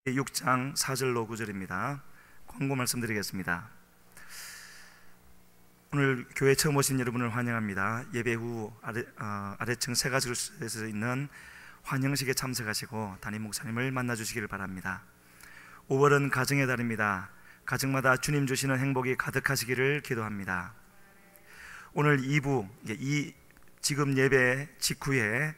6장 4절로 9절입니다. 광고 말씀드리겠습니다. 오늘 교회 처음 오신 여러분을 환영합니다. 예배 후 아래층 세 가지에서 있는 환영식에 참석하시고 담임 목사님을 만나주시기를 바랍니다. 5월은 가정의 달입니다. 가정마다 주님 주시는 행복이 가득하시기를 기도합니다. 오늘 2부, 지금 예배 직후에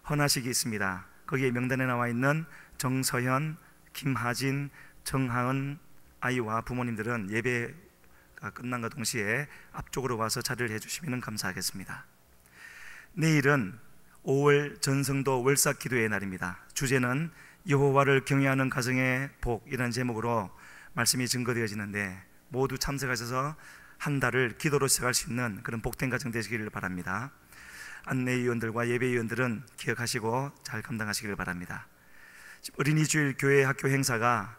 헌화식이 있습니다. 거기에 명단에 나와 있는 정서현, 김하진, 정하은 아이와 부모님들은 예배가 끝난과 동시에 앞쪽으로 와서 자리를 해주시면 감사하겠습니다. 내일은 5월 전성도 월삭 기도의 날입니다. 주제는 여호와를 경외하는 가정의 복이라는 제목으로 말씀이 증거되어지는데 모두 참석하셔서 한 달을 기도로 시작할 수 있는 그런 복된 가정 되시기를 바랍니다. 안내위원들과 예배위원들은 기억하시고 잘 감당하시기를 바랍니다. 어린이 주일 교회 학교 행사가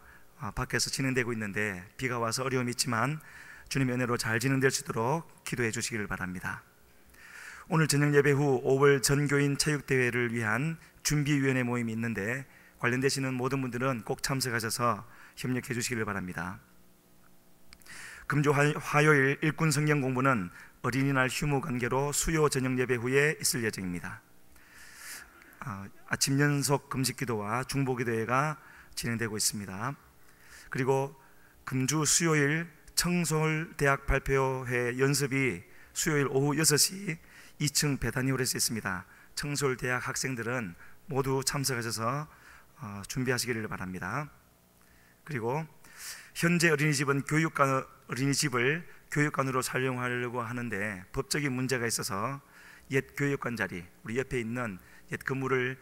밖에서 진행되고 있는데 비가 와서 어려움이 있지만 주님의 은혜로 잘 진행될 수 있도록 기도해 주시기를 바랍니다. 오늘 저녁 예배 후 5월 전교인 체육대회를 위한 준비위원회 모임이 있는데 관련되시는 모든 분들은 꼭 참석하셔서 협력해 주시기를 바랍니다. 금주 화요일 일꾼 성경 공부는 어린이날 휴무 관계로 수요 저녁 예배 후에 있을 예정입니다. 아침 연속 금식기도와 중보기도회가 진행되고 있습니다. 그리고 금주 수요일 청솔대학 발표회 연습이 수요일 오후 6시 2층 베타니홀에서 있습니다. 청솔대학 학생들은 모두 참석하셔서 준비하시기를 바랍니다. 그리고 현재 어린이집은 어린이집을 교육관으로 사용하려고 하는데 법적인 문제가 있어서 옛 교육관 자리, 우리 옆에 있는 옛 건물을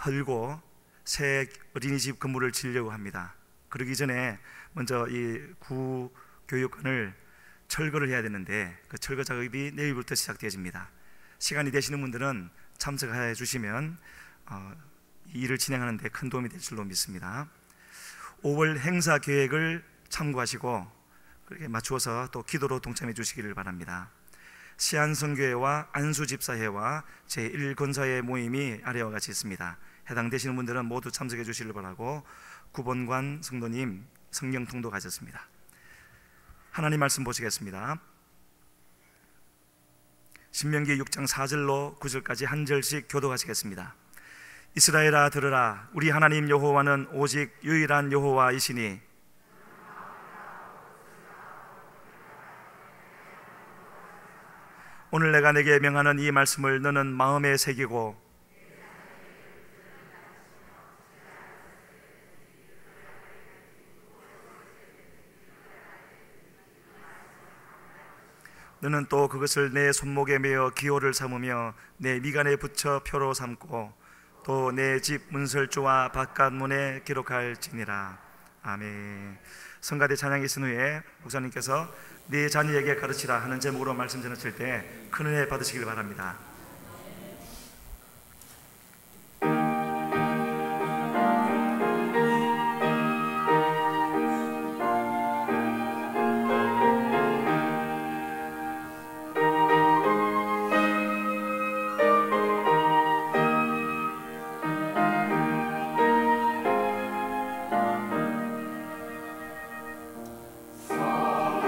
헐고 새 어린이집 건물을 지으려고 합니다. 그러기 전에 먼저 이 구교육관을 철거를 해야 되는데 그 철거 작업이 내일부터 시작되어집니다. 시간이 되시는 분들은 참석해 주시면 이 일을 진행하는 데 큰 도움이 될 줄로 믿습니다. 5월 행사 계획을 참고하시고 그렇게 맞추어서 또 기도로 동참해 주시기를 바랍니다. 시안성교회와 안수집사회와 제1권사회 모임이 아래와 같이 있습니다. 해당되시는 분들은 모두 참석해 주시길 바라고 9번관 성도님 성경 통도 가졌습니다. 하나님 말씀 보시겠습니다. 신명기 6장 4절로 9절까지 한 절씩 교독하시겠습니다. 이스라엘아 들으라, 우리 하나님 여호와는 오직 유일한 여호와이시니 오늘 내가 내게 명하는 이 말씀을 너는 마음에 새기고 너는 또 그것을 내 손목에 매어 기호를 삼으며 내 미간에 붙여 표로 삼고 또 내 집 문설주와 바깥 문에 기록할지니라. 아멘. 성가대 찬양이 있은 후에 목사님께서 네 자녀에게 가르치라 하는 제목으로 말씀 전하실 때 큰 은혜 받으시길 바랍니다. 성함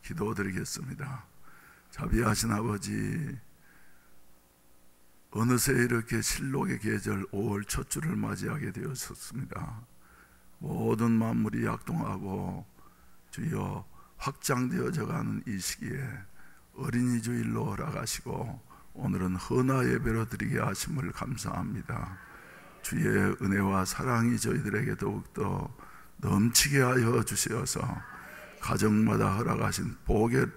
기도드리겠습니다. 자비하신 아버지, 어느새 이렇게 실록의 계절 5월 첫 주를 맞이하게 되었습니다. 모든 만물이 약동하고 주여 확장되어져 가는 이 시기에 어린이 주일로 허락하시고 오늘은 헌화 예배로 드리게 하심을 감사합니다. 주의 은혜와 사랑이 저희들에게 더욱더 넘치게 하여 주시어서 가정마다 허락하신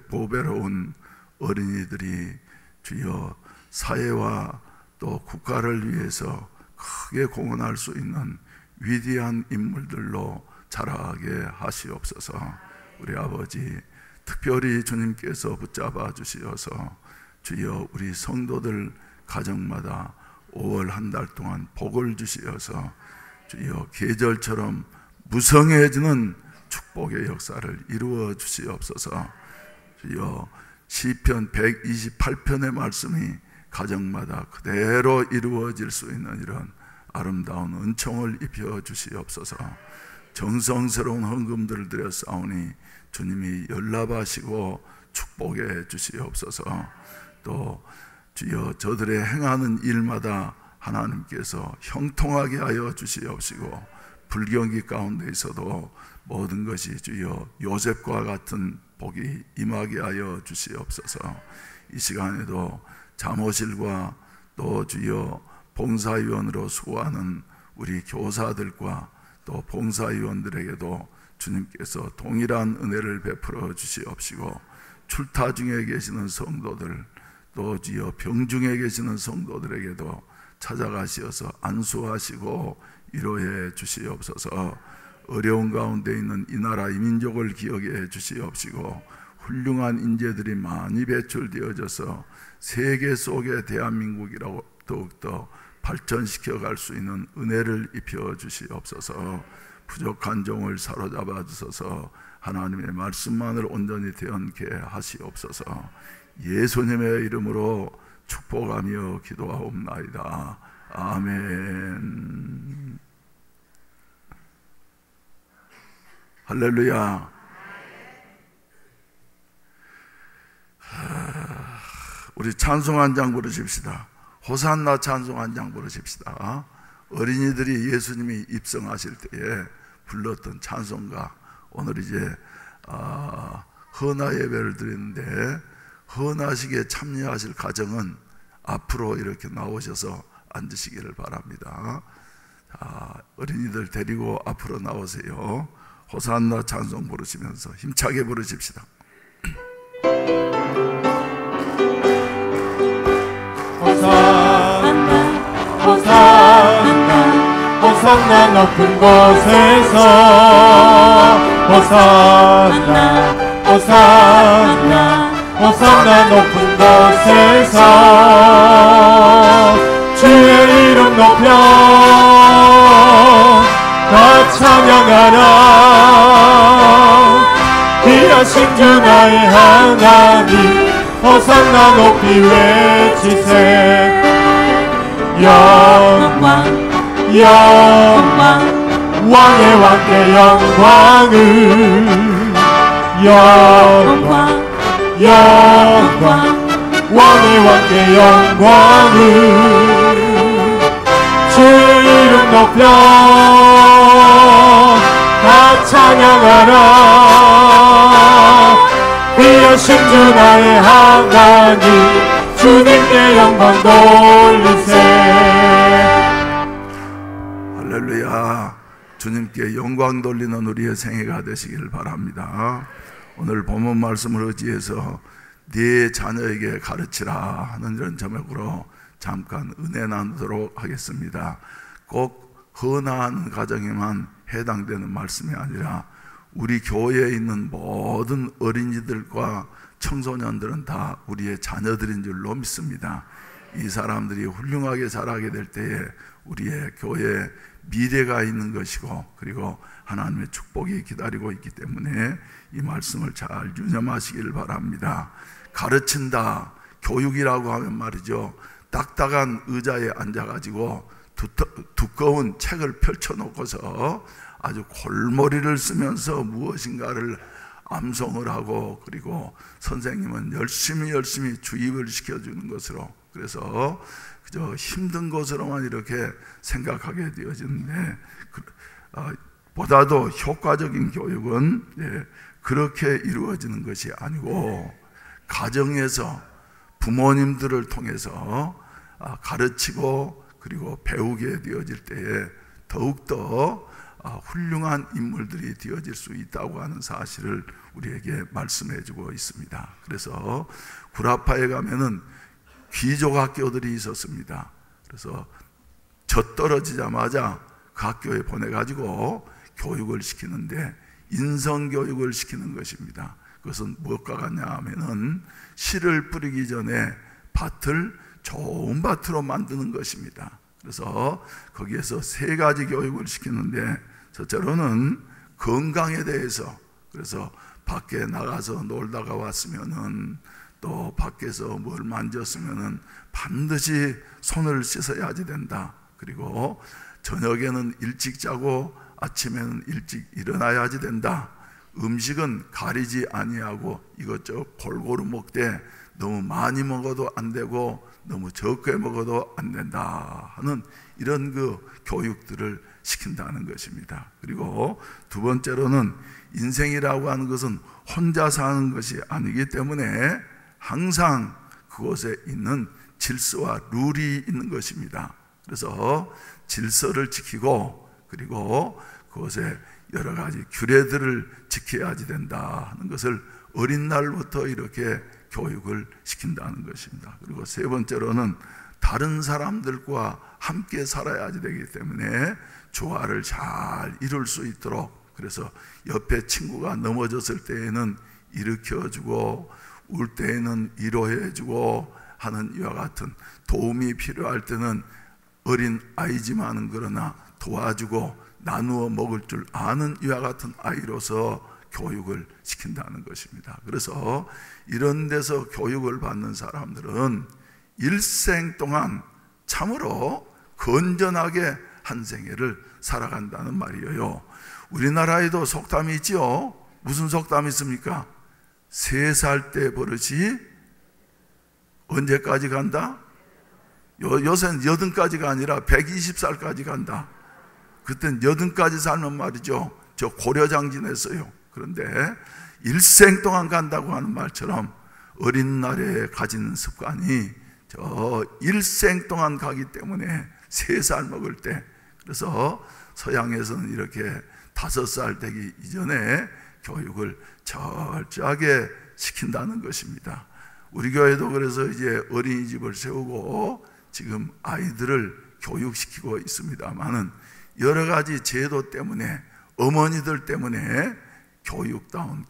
보배로운 어린이들이 주여 사회와 또 국가를 위해서 크게 공헌할 수 있는 위대한 인물들로 자라게 하시옵소서. 우리 아버지, 특별히 주님께서 붙잡아 주시어서 주여 우리 성도들 가정마다 5월 한 달 동안 복을 주시어서 주여 계절처럼 무성해지는 축복의 역사를 이루어 주시옵소서. 주여 시편 128편의 말씀이 가정마다 그대로 이루어질 수 있는 이런 아름다운 은총을 입혀 주시옵소서. 정성스러운 헌금들을 드려 싸우니 주님이 연락하시고 축복해 주시옵소서. 또 주여 저들의 행하는 일마다 하나님께서 형통하게 하여 주시옵시고 불경기 가운데 있어도 모든 것이 주여 요셉과 같은 복이 임하게 하여 주시옵소서. 이 시간에도 잠옷일과 또 주여 봉사위원으로 수고하는 우리 교사들과 또 봉사위원들에게도 주님께서 동일한 은혜를 베풀어 주시옵시고 출타 중에 계시는 성도들 또 주여 병중에 계시는 성도들에게도 찾아가시어서 안수하시고 위로해 주시옵소서. 어려운 가운데 있는 이 나라 이 민족을 기억해 주시옵시고 훌륭한 인재들이 많이 배출되어져서 세계 속의 대한민국이라고 더욱더 발전시켜 갈 수 있는 은혜를 입혀 주시옵소서. 부족한 종을 사로잡아 주셔서 하나님의 말씀만을 온전히 대언케 하시옵소서. 예수님의 이름으로 축복하며 기도하옵나이다. 아멘. 할렐루야. 우리 찬송 한 장 부르십시다. 호산나 찬송 한 장 부르십시다. 어린이들이 예수님이 입성하실 때에 불렀던 찬송가, 오늘 이제 헌화 예배를 드리는데 헌화식에 참여하실 가정은 앞으로 이렇게 나오셔서 앉으시기를 바랍니다. 어린이들 데리고 앞으로 나오세요. 호산나 찬송 부르시면서 힘차게 부르십시다. 호산나 호산나 호산나 높은 곳에서 호산나 호산나 호산나 높은 곳에서 주의 이름 높여 다 찬양하라. 귀하신 주 나의 하나님 호산나 높이 외치세. 영광 영광 왕의 왕께 영광을 영광 영광 왕의 왕께 영광을 주의 이름 높여 다 찬양하라. 귀하신 주 나의 하나님 주님께 영광 돌리세. 할렐루야. 주님께 영광 돌리는 우리의 생애가 되시기를 바랍니다. 오늘 본문 말씀을 의지해서 네 자녀에게 가르치라 하는 이런 제목으로 잠깐 은혜 나누도록 하겠습니다. 꼭 헌화하는 가정에만 해당되는 말씀이 아니라 우리 교회에 있는 모든 어린이들과 청소년들은 다 우리의 자녀들인 줄로 믿습니다. 이 사람들이 훌륭하게 자라게 될 때에 우리의 교회에 미래가 있는 것이고 그리고 하나님의 축복이 기다리고 있기 때문에 이 말씀을 잘 유념하시기를 바랍니다. 가르친다, 교육이라고 하면 말이죠, 딱딱한 의자에 앉아가지고 두꺼운 책을 펼쳐놓고서 아주 골머리를 쓰면서 무엇인가를 암송을 하고, 그리고 선생님은 열심히 주입을 시켜주는 것으로, 그래서 그저 힘든 것으로만 이렇게 생각하게 되어지는데, 보다도 효과적인 교육은 그렇게 이루어지는 것이 아니고, 가정에서 부모님들을 통해서 가르치고 그리고 배우게 되어질 때에 더욱더 훌륭한 인물들이 되어질 수 있다고 하는 사실을 우리에게 말씀해 주고 있습니다. 그래서 구라파에 가면은 귀족 학교들이 있었습니다. 그래서 저 떨어지자마자 그 학교에 보내가지고 교육을 시키는데, 인성교육을 시키는 것입니다. 그것은 무엇과 같냐 하면은 씨를 뿌리기 전에 밭을 좋은 밭으로 만드는 것입니다. 그래서 거기에서 3가지 교육을 시키는데, 첫째로는 건강에 대해서, 그래서 밖에 나가서 놀다가 왔으면은, 또 밖에서 뭘 만졌으면은 반드시 손을 씻어야지 된다. 그리고 저녁에는 일찍 자고 아침에는 일찍 일어나야지 된다. 음식은 가리지 아니하고 이것저것 골고루 먹되 너무 많이 먹어도 안 되고 너무 적게 먹어도 안 된다 하는 이런 그 교육들을 시킨다는 것입니다. 그리고 두 번째로는 인생이라고 하는 것은 혼자 사는 것이 아니기 때문에 항상 그곳에 있는 질서와 룰이 있는 것입니다. 그래서 질서를 지키고, 그리고 그곳에 여러 가지 규례들을 지켜야지 된다 하는 것을 어린 날부터 이렇게 교육을 시킨다는 것입니다. 그리고 세 번째로는 다른 사람들과 함께 살아야지 되기 때문에 조화를 잘 이룰 수 있도록, 그래서 옆에 친구가 넘어졌을 때에는 일으켜주고 울 때에는 위로해주고 하는 이와 같은, 도움이 필요할 때는 어린 아이지만은 그러나 도와주고 나누어 먹을 줄 아는 이와 같은 아이로서 교육을 시킨다는 것입니다. 그래서 이런 데서 교육을 받는 사람들은 일생 동안 참으로 건전하게 한 생애를 살아간다는 말이에요. 우리나라에도 속담이 있지요. 무슨 속담이 있습니까? 3살 때 버릇이 언제까지 간다? 요새는 80까지가 아니라 120살까지 간다. 그땐 80까지 살면 말이죠, 저 고려장진했어요. 그런데 일생 동안 간다고 하는 말처럼 어린 날에 가진 습관이 저 일생 동안 가기 때문에 3살 먹을 때, 그래서 서양에서는 이렇게 5살 되기 이전에 교육을 철저하게 시킨다는 것입니다. 우리 교회도 그래서 이제 어린이집을 세우고 지금 아이들을 교육시키고 있습니다만은 여러 가지 제도 때문에, 어머니들 때문에 교육다운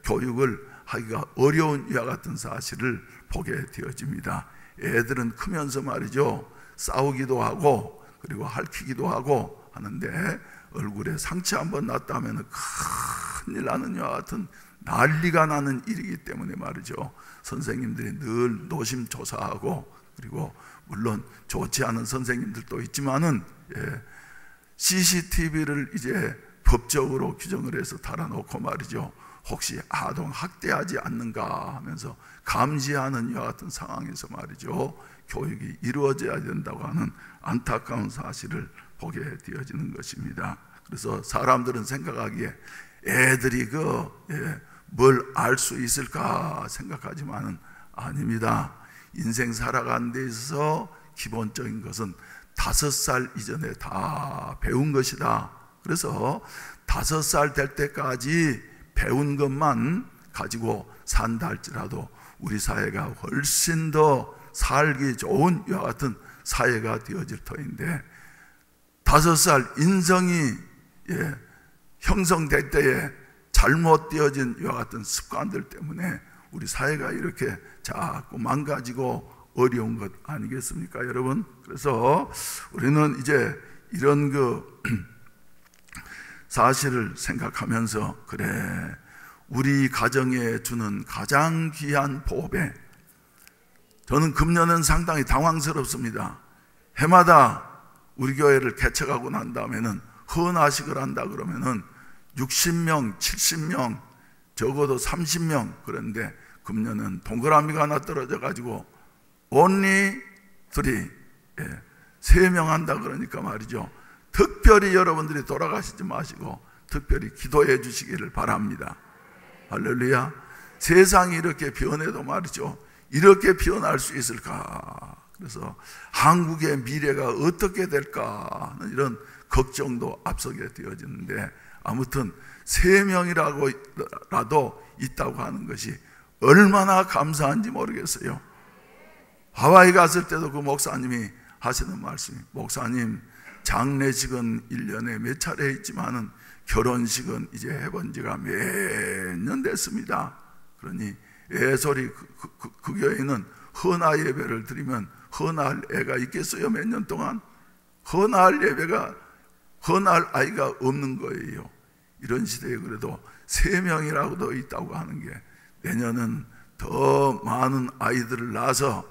교육을 하기가 어려운 이와 같은 사실을 보게 되어집니다. 애들은 크면서 말이죠, 싸우기도 하고 그리고 핥히기도 하고 하는데, 얼굴에 상처 한번 났다면 큰일 나는 이와 같은 난리가 나는 일이기 때문에 말이죠, 선생님들이 늘 노심초사하고, 그리고 물론 좋지 않은 선생님들도 있지만은 CCTV를 이제 법적으로 규정을 해서 달아놓고 말이죠, 혹시 아동 학대하지 않는가 하면서 감시하는 이와 같은 상황에서 말이죠, 교육이 이루어져야 된다고 하는 안타까운 사실을 보게 되어지는 것입니다. 그래서 사람들은 생각하기에 애들이 뭘 알 수 있을까 생각하지만은 아닙니다. 인생 살아가는 데 있어서 기본적인 것은 5살 이전에 다 배운 것이다. 그래서 5살 될 때까지 배운 것만 가지고 산다 할지라도 우리 사회가 훨씬 더 살기 좋은 이와 같은 사회가 되어질 터인데, 5살 인성이 형성될 때에 잘못되어진 이와 같은 습관들 때문에 우리 사회가 이렇게 자꾸 망가지고 어려운 것 아니겠습니까, 여러분? 그래서 우리는 이제 이런 사실을 생각하면서, 그래, 우리 가정에 주는 가장 귀한 보배, 저는 금년은 상당히 당황스럽습니다. 해마다 우리 교회를 개척하고 난 다음에는 헌화식을 한다 그러면은 60명, 70명 적어도 30명, 그런데 금년은 동그라미가 하나 떨어져 가지고 only 3, 3명 한다 그러니까 말이죠. 특별히 여러분들이 돌아가시지 마시고 특별히 기도해 주시기를 바랍니다. 할렐루야. 세상이 이렇게 변해도 말이죠, 이렇게 변할 수 있을까? 그래서 한국의 미래가 어떻게 될까 하는 이런 걱정도 앞서게 되어지는데, 아무튼 3명이라도 있다고 하는 것이 얼마나 감사한지 모르겠어요. 하와이 갔을 때도 그 목사님이 하시는 말씀이, 목사님 장례식은 1년에 몇 차례 있지만은 결혼식은 이제 해본 지가 몇 년 됐습니다. 그러니 애소리 그 교회는 헌화 예배를 드리면 헌화할 애가 있겠어요? 몇 년 동안 헌화할 예배가, 헌화할 아이가 없는 거예요. 이런 시대에 그래도 3명이라고도 있다고 하는 게, 내년은 더 많은 아이들을 낳아서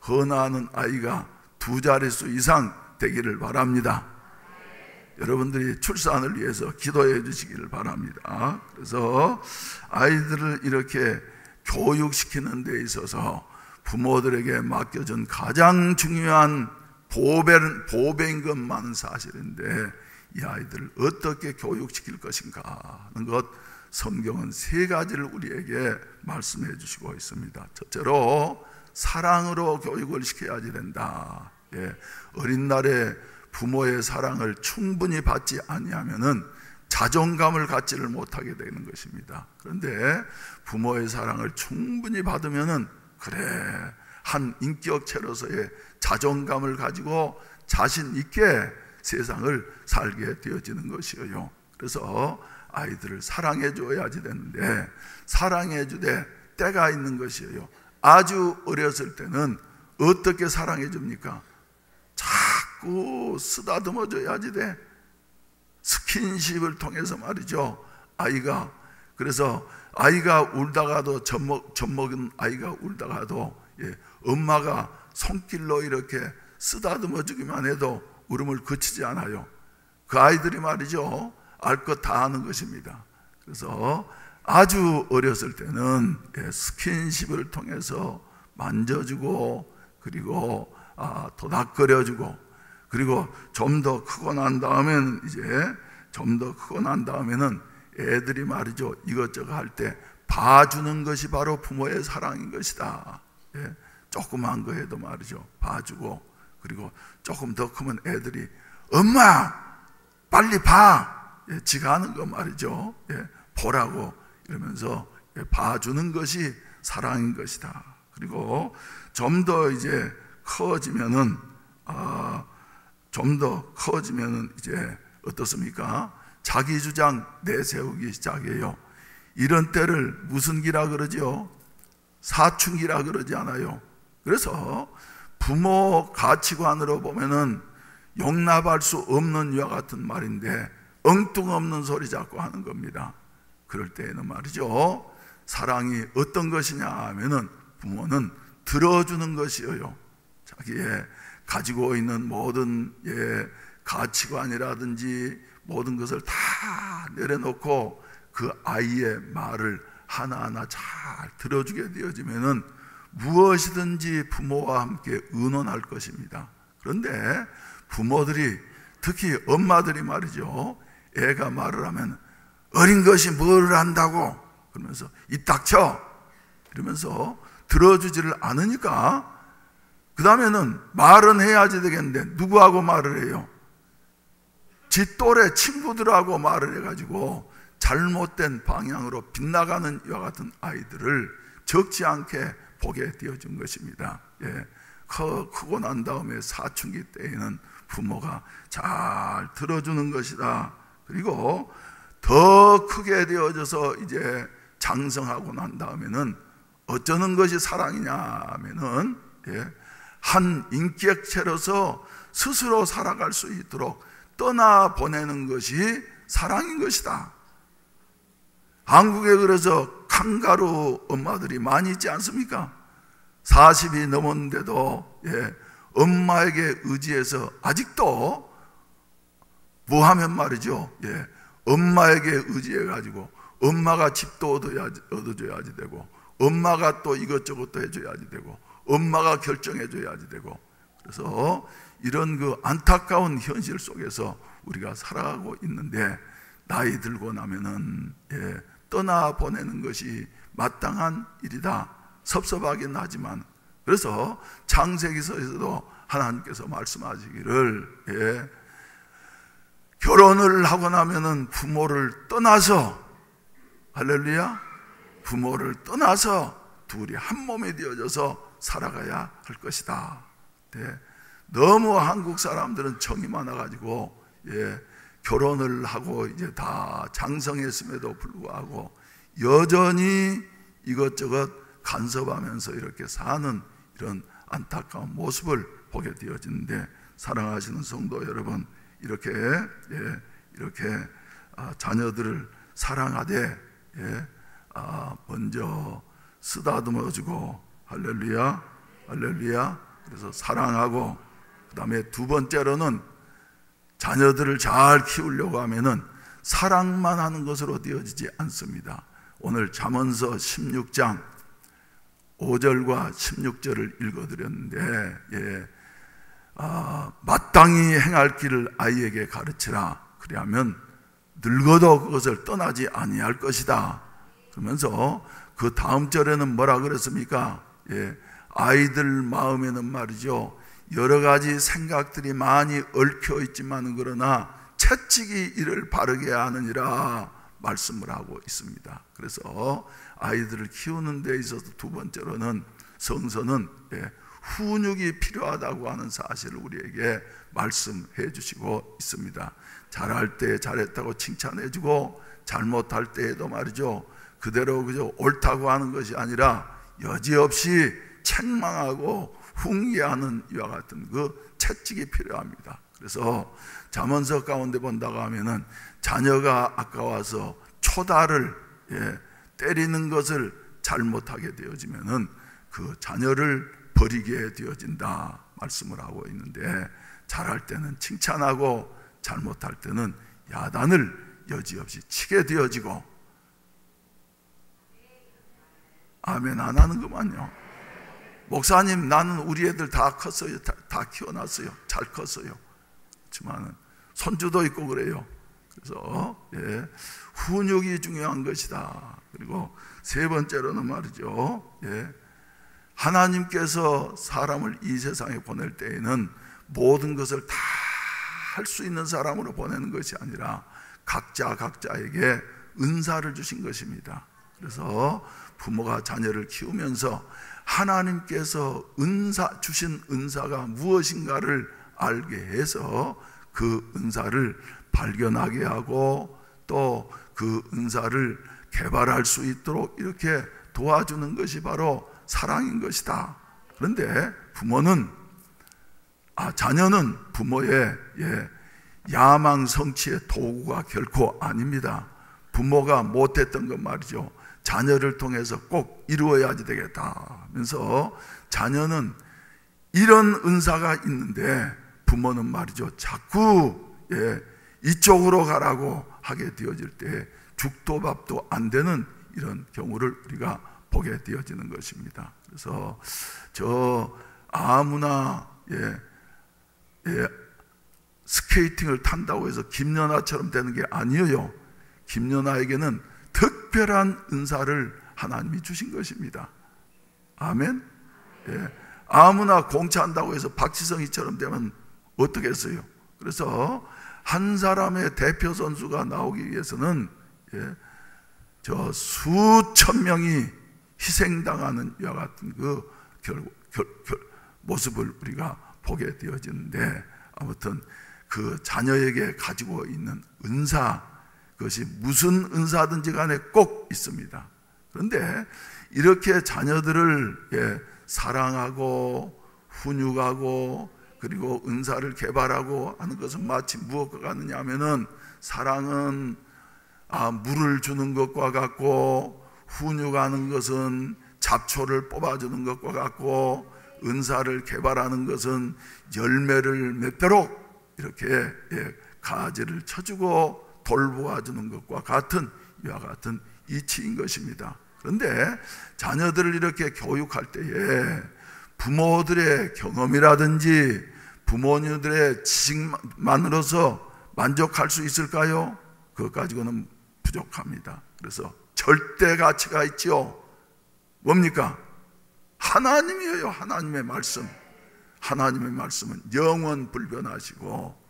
헌화하는 아이가 2자릿수 이상 되기를 바랍니다. 여러분들이 출산을 위해서 기도해 주시기를 바랍니다. 그래서 아이들을 이렇게 교육시키는 데 있어서 부모들에게 맡겨진 가장 중요한 보배인 것만은 사실인데, 이 아이들을 어떻게 교육시킬 것인가 하는 것, 성경은 3가지를 우리에게 말씀해 주시고 있습니다. 첫째로 사랑으로 교육을 시켜야지 된다. 어린 날에 부모의 사랑을 충분히 받지 아니하면은 자존감을 갖지를 못하게 되는 것입니다. 그런데 부모의 사랑을 충분히 받으면은, 그래, 한 인격체로서의 자존감을 가지고 자신 있게 세상을 살게 되어지는 것이에요. 그래서 아이들을 사랑해 줘야지 되는데, 사랑해 주되 때가 있는 것이에요. 아주 어렸을 때는 어떻게 사랑해 줍니까? 자꾸 쓰다듬어 줘야지 돼. 스킨십을 통해서 말이죠. 아이가, 그래서 아이가 울다가도, 젖먹은 아이가 울다가도 엄마가 손길로 이렇게 쓰다듬어 주기만 해도 울음을 그치지 않아요. 그 아이들이 말이죠, 알 것 다 아는 것입니다. 그래서 아주 어렸을 때는 스킨십을 통해서 만져주고, 그리고 도닥거려주고, 그리고 좀 더 크고 난 다음에는, 애들이 말이죠, 이것저것 할 때 봐주는 것이 바로 부모의 사랑인 것이다. 조그만 거 해도 말이죠, 봐주고, 그리고 조금 더 크면 애들이 엄마 빨리 봐, 지가 하는 거 말이죠, 보라고 이러면서 봐주는 것이 사랑인 것이다. 그리고 좀 더 이제 커지면은 이제 어떻습니까? 자기 주장 내세우기 시작해요. 이런 때를 무슨 기라 그러죠? 사춘기라 그러지 않아요? 그래서 부모 가치관으로 보면은 용납할 수 없는 이와 같은 말인데, 엉뚱없는 소리 자꾸 하는 겁니다. 그럴 때에는 말이죠, 사랑이 어떤 것이냐 하면은 부모는 들어주는 것이에요. 자기의 가지고 있는 모든 가치관이라든지 모든 것을 다 내려놓고 그 아이의 말을 하나하나 잘 들어주게 되어지면은 무엇이든지 부모와 함께 의논할 것입니다. 그런데 부모들이, 특히 엄마들이 말이죠, 애가 말을 하면 어린 것이 뭘 안다고 그러면서 입 닥쳐 이러면서 들어주지를 않으니까, 그 다음에는 말은 해야지 되겠는데 누구하고 말을 해요? 지 또래 친구들하고 말을 해가지고 잘못된 방향으로 빗나가는 이와 같은 아이들을 적지 않게 보게 되어진 것입니다. 크고 난 다음에 사춘기 때에는 부모가 잘 들어주는 것이다. 그리고 더 크게 되어져서 이제 장성하고 난 다음에는 어쩌는 것이 사랑이냐 하면은, 한 인격체로서 스스로 살아갈 수 있도록 떠나보내는 것이 사랑인 것이다. 한국에 그래서 칸가루 엄마들이 많이 있지 않습니까? 40이 넘었는데도 엄마에게 의지해서 아직도 뭐 하면 말이죠, 엄마에게 의지해 가지고 엄마가 집도 얻어줘야지 되고, 엄마가 또 이것저것도 해줘야지 되고, 엄마가 결정해줘야지 되고, 그래서 이런 그 안타까운 현실 속에서 우리가 살아가고 있는데, 나이 들고 나면은 떠나 보내는 것이 마땅한 일이다. 섭섭하긴 하지만, 그래서 창세기서에서도 하나님께서 말씀하시기를 결혼을 하고 나면은 부모를 떠나서, 할렐루야, 부모를 떠나서 둘이 한 몸이 되어져서 살아가야 할 것이다. 너무 한국 사람들은 정이 많아가지고 결혼을 하고 이제 다 장성했음에도 불구하고 여전히 이것저것 간섭하면서 이렇게 사는 이런 안타까운 모습을 보게 되어지는데, 사랑하시는 성도 여러분, 이렇게 자녀들을 사랑하되 먼저 쓰다듬어주고, 할렐루야, 할렐루야. 그래서 사랑하고, 그 다음에 두 번째로는 자녀들을 잘 키우려고 하면은 사랑만 하는 것으로 되어지지 않습니다. 오늘 잠언서 16장 5절과 16절을 읽어드렸는데, 마땅히 행할 길을 아이에게 가르치라. 그리하면 늙어도 그것을 떠나지 아니할 것이다. 그러면서 그 다음 절에는 뭐라 그랬습니까? 아이들 마음에는 말이죠, 여러 가지 생각들이 많이 얽혀 있지만 그러나 채찍이 이를 바르게 하느니라 말씀을 하고 있습니다. 그래서 아이들을 키우는 데 있어서 두 번째로는 성서는 훈육이 필요하다고 하는 사실을 우리에게 말씀해 주시고 있습니다. 잘할 때 잘했다고 칭찬해 주고, 잘못할 때에도 말이죠, 그대로 그저 옳다고 하는 것이 아니라 여지없이 책망하고 훈계하는 이와 같은 그 채찍이 필요합니다. 그래서 잠언서 가운데 본다고 하면은 자녀가 아까워서 초다를 때리는 것을 잘못하게 되어지면은 그 자녀를 버리게 되어진다 말씀을 하고 있는데, 잘할 때는 칭찬하고 잘못할 때는 야단을 여지없이 치게 되어지고, 아멘 안 하는구만요. 목사님, 나는 우리 애들 다 컸어요. 다 키워놨어요. 잘 컸어요. 그렇지만 손주도 있고 그래요. 그래서 훈육이 중요한 것이다. 그리고 세 번째로는 말이죠, 하나님께서 사람을 이 세상에 보낼 때에는 모든 것을 다 할 수 있는 사람으로 보내는 것이 아니라 각자에게 은사를 주신 것입니다. 그래서 부모가 자녀를 키우면서 하나님께서 주신 은사가 무엇인가를 알게 해서 그 은사를 발견하게 하고, 또 그 은사를 개발할 수 있도록 이렇게 도와주는 것이 바로 사랑인 것이다. 그런데 자녀는 부모의 야망 성취의 도구가 결코 아닙니다. 부모가 못했던 것 말이죠, 자녀를 통해서 꼭 이루어야지 되겠다 하면서 자녀는 이런 은사가 있는데 부모는 말이죠, 자꾸 이쪽으로 가라고 하게 되어질 때 죽도 밥도 안 되는 이런 경우를 우리가 보게 되어지는 것입니다. 그래서 아무나 스케이팅을 탄다고 해서 김연아처럼 되는 게 아니에요. 김연아에게는 특별한 은사를 하나님이 주신 것입니다. 아멘. 아무나 공차한다고 해서 박지성이처럼 되면 어떻겠어요? 그래서 한 사람의 대표 선수가 나오기 위해서는 수천 명이 희생당하는 이와 같은 그 모습을 우리가 보게 되어지는데, 아무튼 그 자녀에게 가지고 있는 은사, 그것이 무슨 은사든지 간에 꼭 있습니다. 그런데 이렇게 자녀들을 사랑하고 훈육하고 그리고 은사를 개발하고 하는 것은 마치 무엇과 같느냐 하면은, 사랑은 물을 주는 것과 같고, 훈육하는 것은 잡초를 뽑아주는 것과 같고, 은사를 개발하는 것은 열매를 맺도록 이렇게 가지를 쳐주고 돌보아주는 것과 같은 이와 같은 이치인 것입니다. 그런데 자녀들을 이렇게 교육할 때에 부모들의 경험이라든지 부모님들의 지식만으로서 만족할 수 있을까요? 그것 가지고는 부족합니다. 그래서 절대 가치가 있죠. 뭡니까? 하나님이에요. 하나님의 말씀. 하나님의 말씀은 영원 불변하시고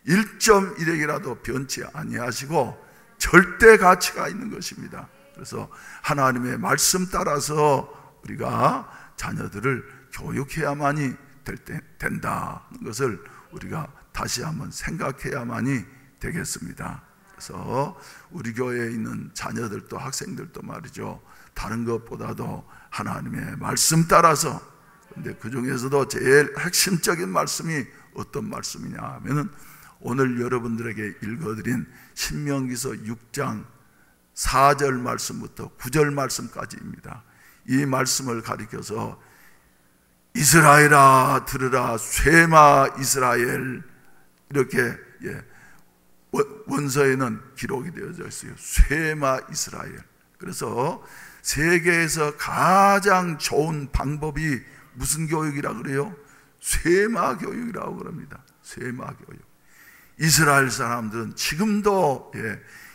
1.1핵이라도 변치 아니하시고 절대 가치가 있는 것입니다. 그래서 하나님의 말씀 따라서 우리가 자녀들을 교육해야만이 된다는 것을 우리가 다시 한번 생각해야만이 되겠습니다. 그래서 우리 교회에 있는 자녀들도 학생들도 말이죠, 다른 것보다도 하나님의 말씀 따라서, 근데 그 중에서도 제일 핵심적인 말씀이 어떤 말씀이냐 하면은 오늘 여러분들에게 읽어드린 신명기서 6장 4절 말씀부터 9절 말씀까지입니다. 이 말씀을 가리켜서 이스라엘아 들으라, 쇠마 이스라엘, 이렇게 원서에는 기록이 되어져 있어요. 쇠마 이스라엘. 그래서 세계에서 가장 좋은 방법이 무슨 교육이라 그래요? 쇠마 교육이라고 그럽니다. 쇠마 교육. 이스라엘 사람들은 지금도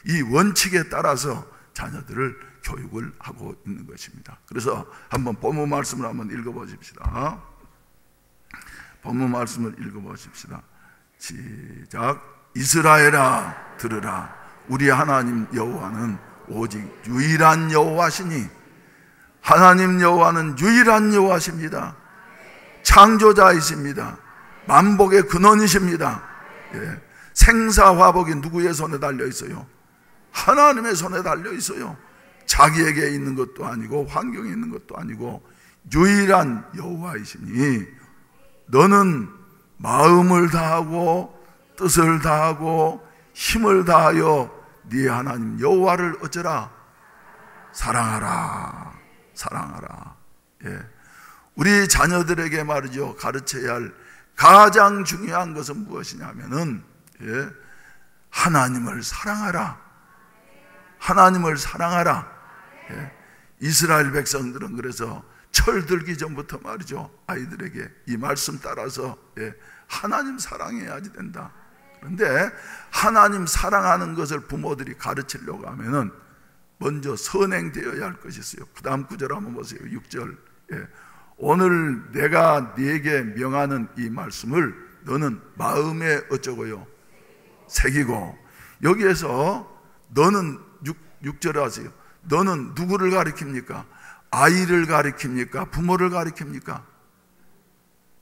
이 원칙에 따라서 자녀들을 교육을 하고 있는 것입니다. 그래서 한번 본문 말씀을 한번 읽어보십시다. 본문 말씀을 읽어보십시다. 시작. 이스라엘아 들으라, 우리 하나님 여호와는 오직 유일한 여호와시니, 하나님 여호와는 유일한 여호와십니다. 창조자이십니다. 만복의 근원이십니다. 생사화복이 누구의 손에 달려 있어요? 하나님의 손에 달려 있어요. 자기에게 있는 것도 아니고 환경에 있는 것도 아니고 유일한 여호와이시니 너는 마음을 다하고 뜻을 다하고 힘을 다하여 네 하나님 여호와를 어쩌라? 사랑하라. 사랑하라. 우리 자녀들에게 말이죠, 가르쳐야 할 가장 중요한 것은 무엇이냐면은 하나님을 사랑하라. 하나님을 사랑하라. 이스라엘 백성들은 그래서 철들기 전부터 말이죠, 아이들에게 이 말씀 따라서 하나님 사랑해야지 된다. 그런데 하나님 사랑하는 것을 부모들이 가르치려고 하면은 먼저 선행되어야 할 것이 있어요. 그 다음 구절 한번 보세요. 6절. 오늘 내가 네게 명하는 이 말씀을 너는 마음에 어쩌고요? 새기고. 여기에서 너는 6절에 하세요. 너는 누구를 가리킵니까? 아이를 가리킵니까? 부모를 가리킵니까?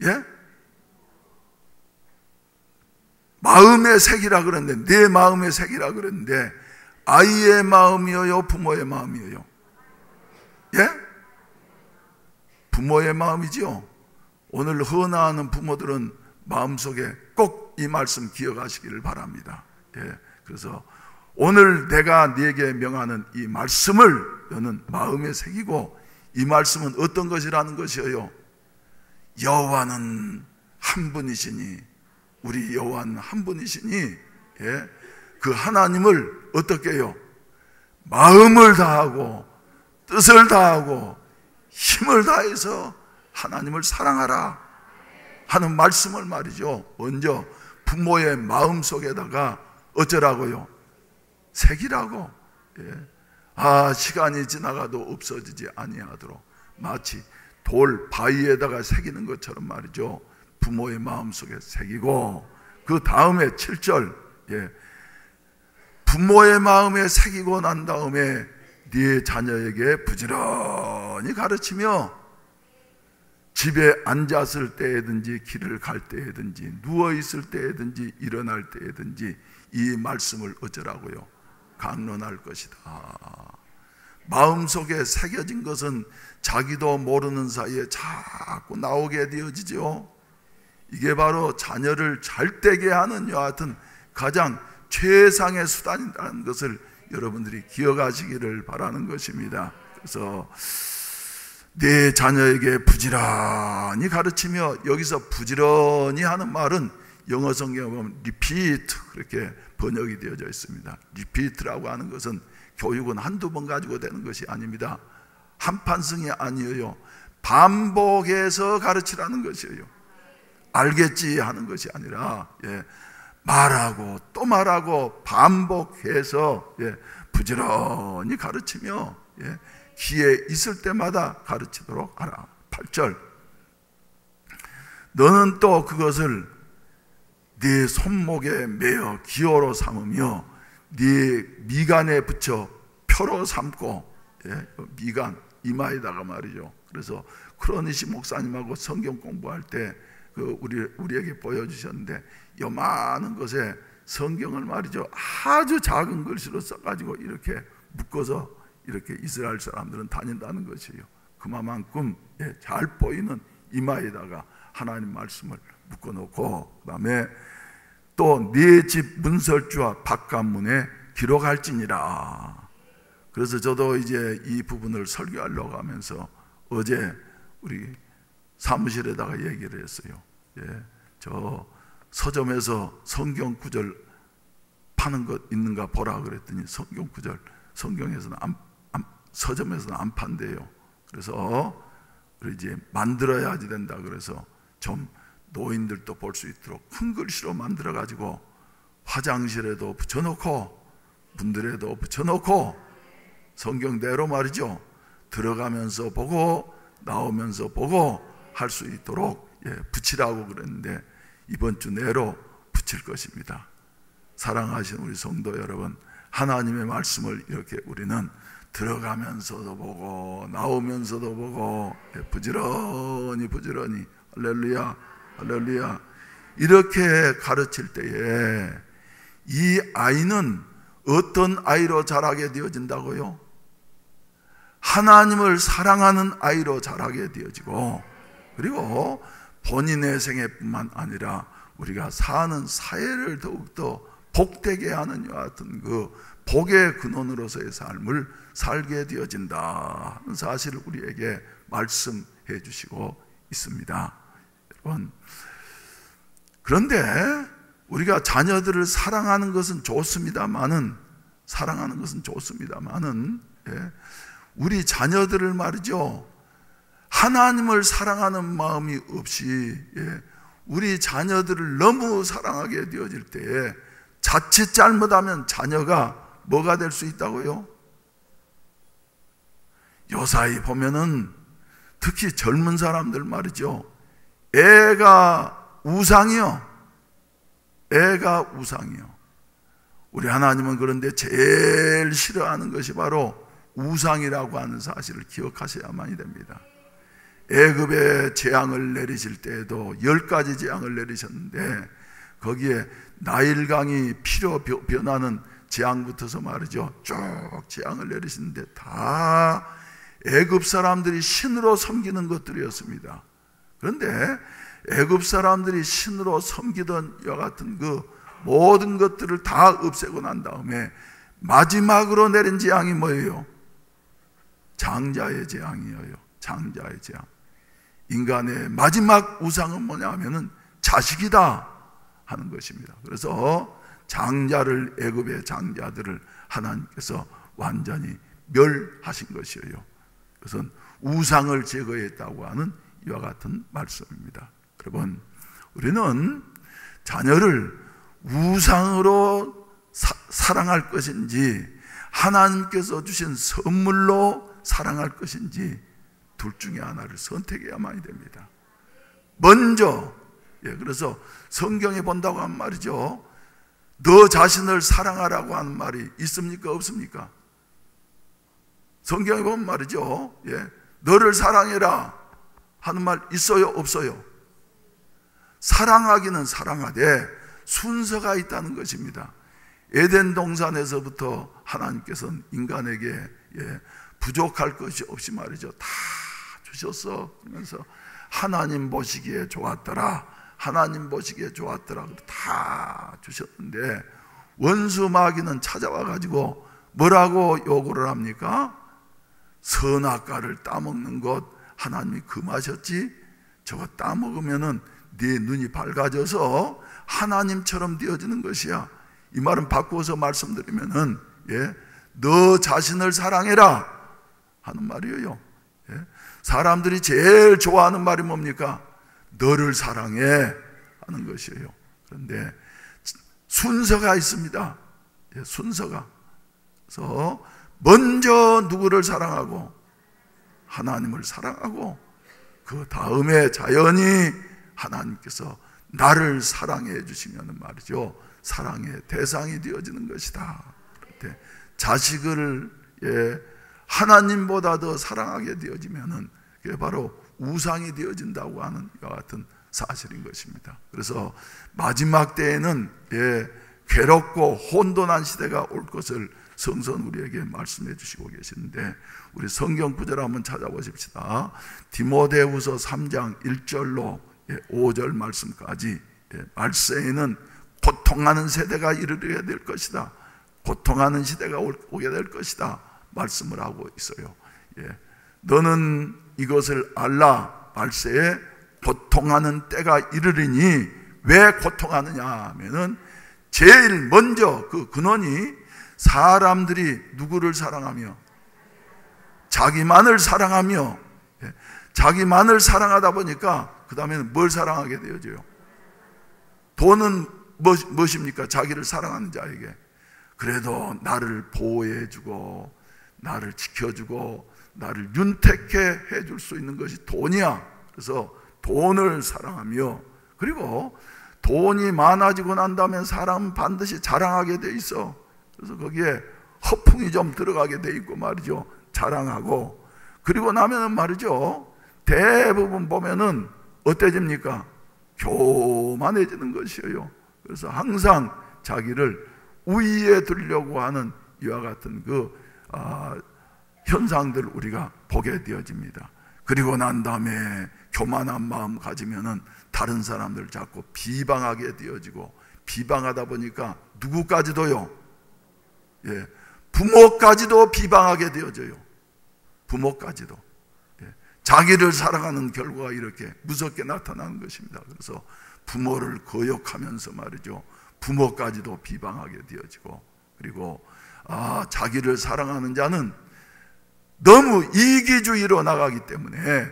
예? 마음에 새기라 그랬는데, 내 마음에 새기라 그랬는데 아이의 마음이요 부모의 마음이요? 예? 부모의 마음이죠. 오늘 헌화하는 부모들은 마음속에 꼭 이 말씀 기억하시기를 바랍니다. 그래서 오늘 내가 네게 명하는 이 말씀을 너는 마음에 새기고, 이 말씀은 어떤 것이라는 것이에요? 여호와는 한 분이시니, 우리 여호와는 한 분이시니 그 하나님을 어떻게 해요? 마음을 다하고 뜻을 다하고 힘을 다해서 하나님을 사랑하라 하는 말씀을 말이죠, 먼저 부모의 마음속에다가 어쩌라고요? 새기라고. 시간이 지나가도 없어지지 아니하도록, 마치 돌 바위에다가 새기는 것처럼 말이죠, 부모의 마음속에 새기고, 그 다음에 7절, 부모의 마음에 새기고 난 다음에 네 자녀에게 부지런히 가르치며 집에 앉았을 때에든지 길을 갈 때에든지 누워있을 때에든지 일어날 때에든지 이 말씀을 어쩌라고요? 강론할 것이다. 마음속에 새겨진 것은 자기도 모르는 사이에 자꾸 나오게 되어지죠. 이게 바로 자녀를 잘되게 하는 여하튼 가장 최상의 수단이라는 것을 여러분들이 기억하시기를 바라는 것입니다. 그래서 내 자녀에게 부지런히 가르치며, 여기서 부지런히 하는 말은 영어 성경에 보면 repeat 그렇게 번역이 되어져 있습니다. repeat라고 하는 것은 교육은 한두 번 가지고 되는 것이 아닙니다. 한판승이 아니에요. 반복해서 가르치라는 것이에요. 알겠지 하는 것이 아니라 말하고 또 말하고 반복해서 부지런히 가르치며 기회 있을 때마다 가르치도록 하라. 8절, 너는 또 그것을 네 손목에 매어 기호로 삼으며 네 미간에 붙여 표로 삼고, 미간 이마에다가 말이죠. 그래서 크로니시 목사님하고 성경 공부할 때 우리에게 보여주셨는데, 요만한 것에 성경을 말이죠, 아주 작은 글씨로 써가지고 이렇게 묶어서 이렇게 이스라엘 사람들은 다닌다는 것이에요. 그만큼 잘 보이는 이마에다가 하나님 말씀을 묶어놓고, 그 다음에 또 네 집 문설주와 바깥문에 기록할지니라. 그래서 저도 이제 이 부분을 설교하려고 하면서 어제 우리 사무실에다가 얘기를 했어요. 저 서점에서 성경 구절 파는 것 있는가 보라 그랬더니 성경 구절 성경에서는 서점에서는 안 판대요. 그래서 이제 만들어야지 된다. 그래서 좀 노인들도 볼 수 있도록 큰 글씨로 만들어 가지고 화장실에도 붙여놓고 문들에도 붙여놓고 성경대로 말이죠, 들어가면서 보고 나오면서 보고 할 수 있도록 붙이라고 그랬는데 이번 주 내로 붙일 것입니다. 사랑하시는 우리 성도 여러분, 하나님의 말씀을 이렇게 우리는 들어가면서도 보고 나오면서도 보고 부지런히 할렐루야 할렐루야 이렇게 가르칠 때에 이 아이는 어떤 아이로 자라게 되어진다고요? 하나님을 사랑하는 아이로 자라게 되어지고, 그리고 본인의 생애뿐만 아니라 우리가 사는 사회를 더욱더 복되게 하는 이와 같은 그 복의 근원으로서의 삶을 살게 되어진다 하는 사실을 우리에게 말씀해 주시고 있습니다. 여러분, 그런데 우리가 자녀들을 사랑하는 것은 좋습니다만은 우리 자녀들을 말이죠, 하나님을 사랑하는 마음이 없이 우리 자녀들을 너무 사랑하게 되어질 때에 자칫 잘못하면 자녀가 뭐가 될 수 있다고요? 요사이 보면은 특히 젊은 사람들 말이죠, 애가 우상이요. 우리 하나님은 그런데 제일 싫어하는 것이 바로 우상이라고 하는 사실을 기억하셔야만이 됩니다. 애굽에 재앙을 내리실 때에도 10가지 재앙을 내리셨는데 거기에 나일강이 피로 변하는 재앙부터서 말이죠, 쭉 재앙을 내리시는데 다 애굽 사람들이 신으로 섬기는 것들이었습니다. 그런데 애굽 사람들이 신으로 섬기던 이와 같은 그 모든 것들을 다 없애고 난 다음에 마지막으로 내린 재앙이 뭐예요? 장자의 재앙이에요. 장자의 재앙. 인간의 마지막 우상은 뭐냐 하면은 자식이다 하는 것입니다. 그래서 장자를, 애굽의 장자들을 하나님께서 완전히 멸하신 것이에요. 그것은 우상을 제거했다고 하는 이와 같은 말씀입니다. 여러분, 우리는 자녀를 우상으로 사랑할 것인지 하나님께서 주신 선물로 사랑할 것인지 둘 중에 하나를 선택해야만이 됩니다. 먼저, 그래서 성경에 본다고 한 말이죠, 너 자신을 사랑하라고 하는 말이 있습니까? 없습니까? 성경에 보면 말이죠, 너를 사랑해라 하는 말 있어요? 없어요? 사랑하기는 사랑하되 순서가 있다는 것입니다. 에덴 동산에서부터 하나님께서는 인간에게 부족할 것이 없이 말이죠, 다 주셨어. 그러면서 하나님 보시기에 좋았더라, 하나님 보시기에 좋았더라 다 주셨는데 원수 마귀는 찾아와 가지고 뭐라고 요구를 합니까? 선악과를 따먹는 것 하나님이 금하셨지, 저거 따먹으면은 네 눈이 밝아져서 하나님처럼 되어지는 것이야. 이 말은 바꾸어서 말씀드리면은, 너 자신을 사랑해라 하는 말이에요. 사람들이 제일 좋아하는 말이 뭡니까? 너를 사랑해 하는 것이에요. 그런데 순서가 있습니다. 순서가. 그래서 먼저 누구를 사랑하고 하나님을 사랑하고 그 다음에 자연히 하나님께서 나를 사랑해 주시면 말이죠, 사랑의 대상이 되어지는 것이다. 그런데 자식을 하나님보다 더 사랑하게 되어지면은 그게 바로 우상이 되어진다고 하는 이와 같은 사실인 것입니다. 그래서 마지막 때에는 괴롭고 혼돈한 시대가 올 것을 성선 우리에게 말씀해 주시고 계시는데, 우리 성경 구절 한번 찾아보십시다. 디모데후서 3장 1절로 5절 말씀까지, 말세에는 고통하는 세대가 이르게 될 것이다, 고통하는 시대가 오게 될 것이다 말씀을 하고 있어요. 너는 이것을 알라. 말세에 고통하는 때가 이르리니, 왜 고통하느냐 하면은 제일 먼저 그 근원이 사람들이 누구를 사랑하며 자기만을 사랑하며, 자기만을 사랑하다 보니까 그 다음에는 뭘 사랑하게 되어져요? 돈은 무엇입니까? 자기를 사랑하는 자에게. 그래도 나를 보호해주고 나를 지켜주고 나를 윤택해 해줄 수 있는 것이 돈이야. 그래서 돈을 사랑하며, 그리고 돈이 많아지고 난 다음에 사람은 반드시 자랑하게 돼 있어. 그래서 거기에 허풍이 좀 들어가게 돼 있고 말이죠, 자랑하고. 그리고 나면은 말이죠, 대부분 보면은 어때집니까? 교만해지는 것이에요. 그래서 항상 자기를 우위에 두려고 하는 이와 같은 그 현상들을 우리가 보게 되어집니다. 그리고 난 다음에 교만한 마음 가지면은 다른 사람들을 자꾸 비방하게 되어지고, 비방하다 보니까 누구까지도요, 부모까지도 비방하게 되어져요. 부모까지도. 자기를 사랑하는 결과가 이렇게 무섭게 나타나는 것입니다. 그래서 부모를 거역하면서 말이죠, 부모까지도 비방하게 되어지고, 그리고 자기를 사랑하는 자는 너무 이기주의로 나가기 때문에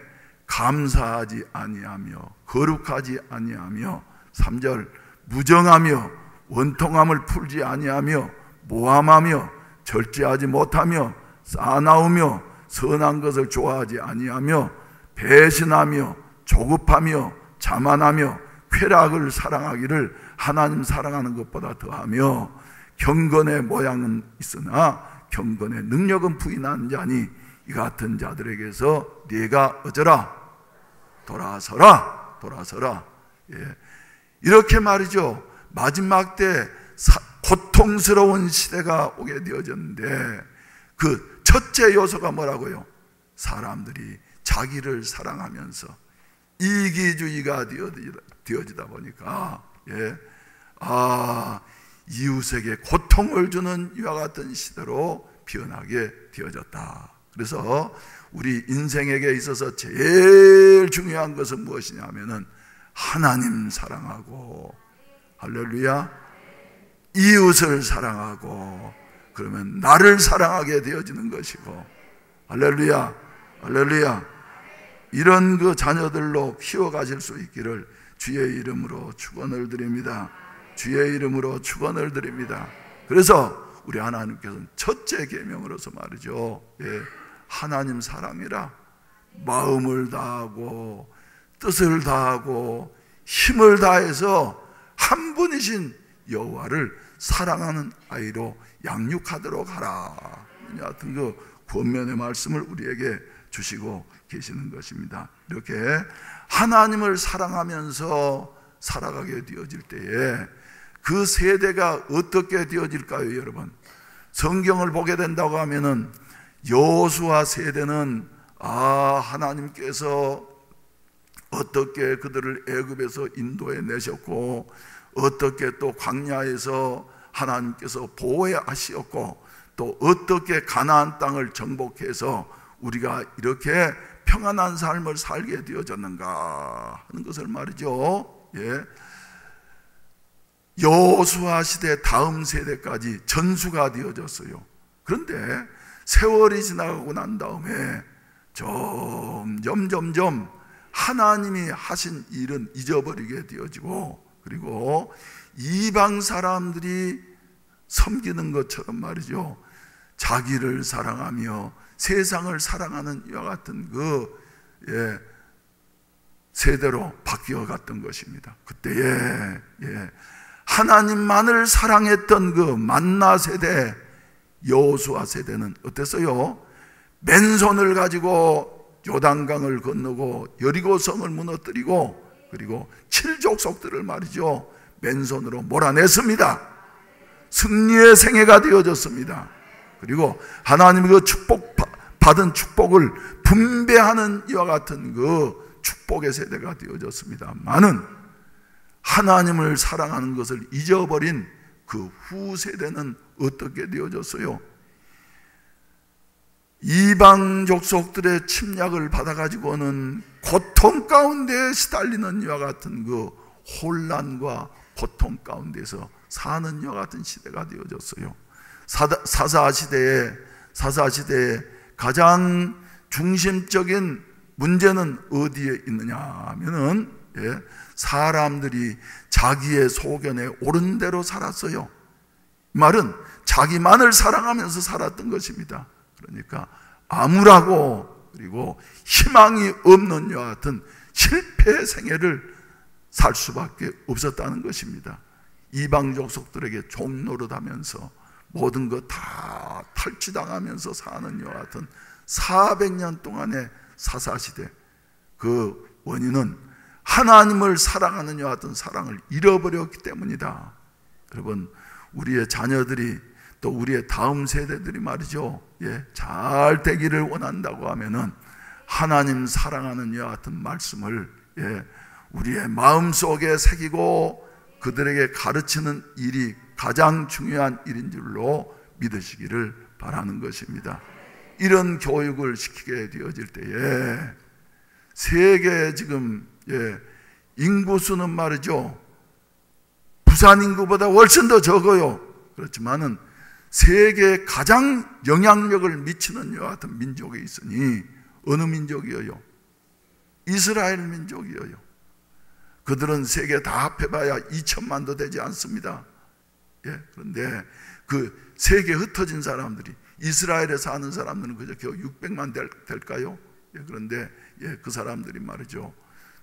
감사하지 아니하며 거룩하지 아니하며, 3절 무정하며 원통함을 풀지 아니하며 모함하며 절제하지 못하며 싸나우며 선한 것을 좋아하지 아니하며 배신하며 조급하며 자만하며 쾌락을 사랑하기를 하나님 사랑하는 것보다 더하며, 경건의 모양은 있으나 경건의 능력은 부인하는 자니 이 같은 자들에게서 네가 어쩌라, 돌아서라, 돌아서라. 이렇게 말이죠, 마지막 때 고통스러운 시대가 오게 되어졌는데, 그 첫째 요소가 뭐라고요? 사람들이 자기를 사랑하면서 이기주의가 되어지다 보니까 이웃에게 고통을 주는 이와 같은 시대로 변하게 되어졌다. 그래서 우리 인생에게 있어서 제일 중요한 것은 무엇이냐 하면은 하나님 사랑하고, 할렐루야, 이웃을 사랑하고, 그러면 나를 사랑하게 되어지는 것이고, 할렐루야, 할렐루야, 이런 그 자녀들로 키워가실 수 있기를 주의 이름으로 축원을 드립니다. 주의 이름으로 축원을 드립니다. 그래서 우리 하나님께서는 첫째 계명으로서 말이죠, 하나님 사랑이라, 마음을 다하고 뜻을 다하고 힘을 다해서 한 분이신 여호와를 사랑하는 아이로 양육하도록 하라. 같은 그 권면의 말씀을 우리에게 주시고 계시는 것입니다. 이렇게 하나님을 사랑하면서 살아가게 되어질 때에 그 세대가 어떻게 되어질까요, 여러분? 성경을 보게 된다고 하면은 여호수아 세대는 하나님께서 어떻게 그들을 애굽에서 인도해 내셨고, 어떻게 또 광야에서 하나님께서 보호하시었고, 또 어떻게 가나안 땅을 정복해서 우리가 이렇게 평안한 삶을 살게 되어졌는가 하는 것을 말이죠, 여호수아 시대 다음 세대까지 전수가 되어졌어요. 그런데 세월이 지나가고 난 다음에 점점 하나님이 하신 일은 잊어버리게 되어지고, 그리고 이방 사람들이 섬기는 것처럼 말이죠, 자기를 사랑하며 세상을 사랑하는 이와 같은 세대로 바뀌어 갔던 것입니다. 그때에 하나님만을 사랑했던 그 만나 세대, 여호수아 세대는 어땠어요? 맨손을 가지고 요단강을 건너고 여리고성을 무너뜨리고, 그리고 7족속들을 말이죠, 맨손으로 몰아냈습니다. 승리의 생애가 되어졌습니다. 그리고 하나님의 그 받은 축복을 분배하는 이와 같은 그 축복의 세대가 되어졌습니다만은, 하나님을 사랑하는 것을 잊어버린 그 후세대는 어떻게 되어졌어요? 이방 족속들의 침략을 받아가지고는 고통 가운데 시달리는 이와 같은 그 혼란과 고통 가운데서 사는 이와 같은 시대가 되어졌어요. 사사시대의 가장 중심적인 문제는 어디에 있느냐 하면은, 사람들이 자기의 소견에 옳은 대로 살았어요. 이 말은 자기만을 사랑하면서 살았던 것입니다. 그러니까 암울하고 그리고 희망이 없는 이와 같은 실패의 생애를 살 수밖에 없었다는 것입니다. 이방 족속들에게 종노릇하면서 모든 것 다 탈취당하면서 사는 이와 같은 400년 동안의 사사시대, 그 원인은 하나님을 사랑하는 이와 같은 사랑을 잃어버렸기 때문이다. 여러분, 우리의 자녀들이 또 우리의 다음 세대들이 말이죠, 잘 되기를 원한다고 하면은 하나님 사랑하는 이와 같은 말씀을 우리의 마음속에 새기고 그들에게 가르치는 일이 가장 중요한 일인 줄로 믿으시기를 바라는 것입니다. 이런 교육을 시키게 되어질 때에 세계 지금 인구수는 말이죠, 부산 인구보다 훨씬 더 적어요. 그렇지만은 세계에 가장 영향력을 미치는 이와 같은 민족이 있으니 어느 민족이에요? 이스라엘 민족이에요. 그들은 세계 다 합해봐야 2천만도 되지 않습니다. 그런데 그 세계에 흩어진 사람들이, 이스라엘에 사는 사람들은 그저 겨우 600만 될까요? 그런데 그 사람들이 말이죠,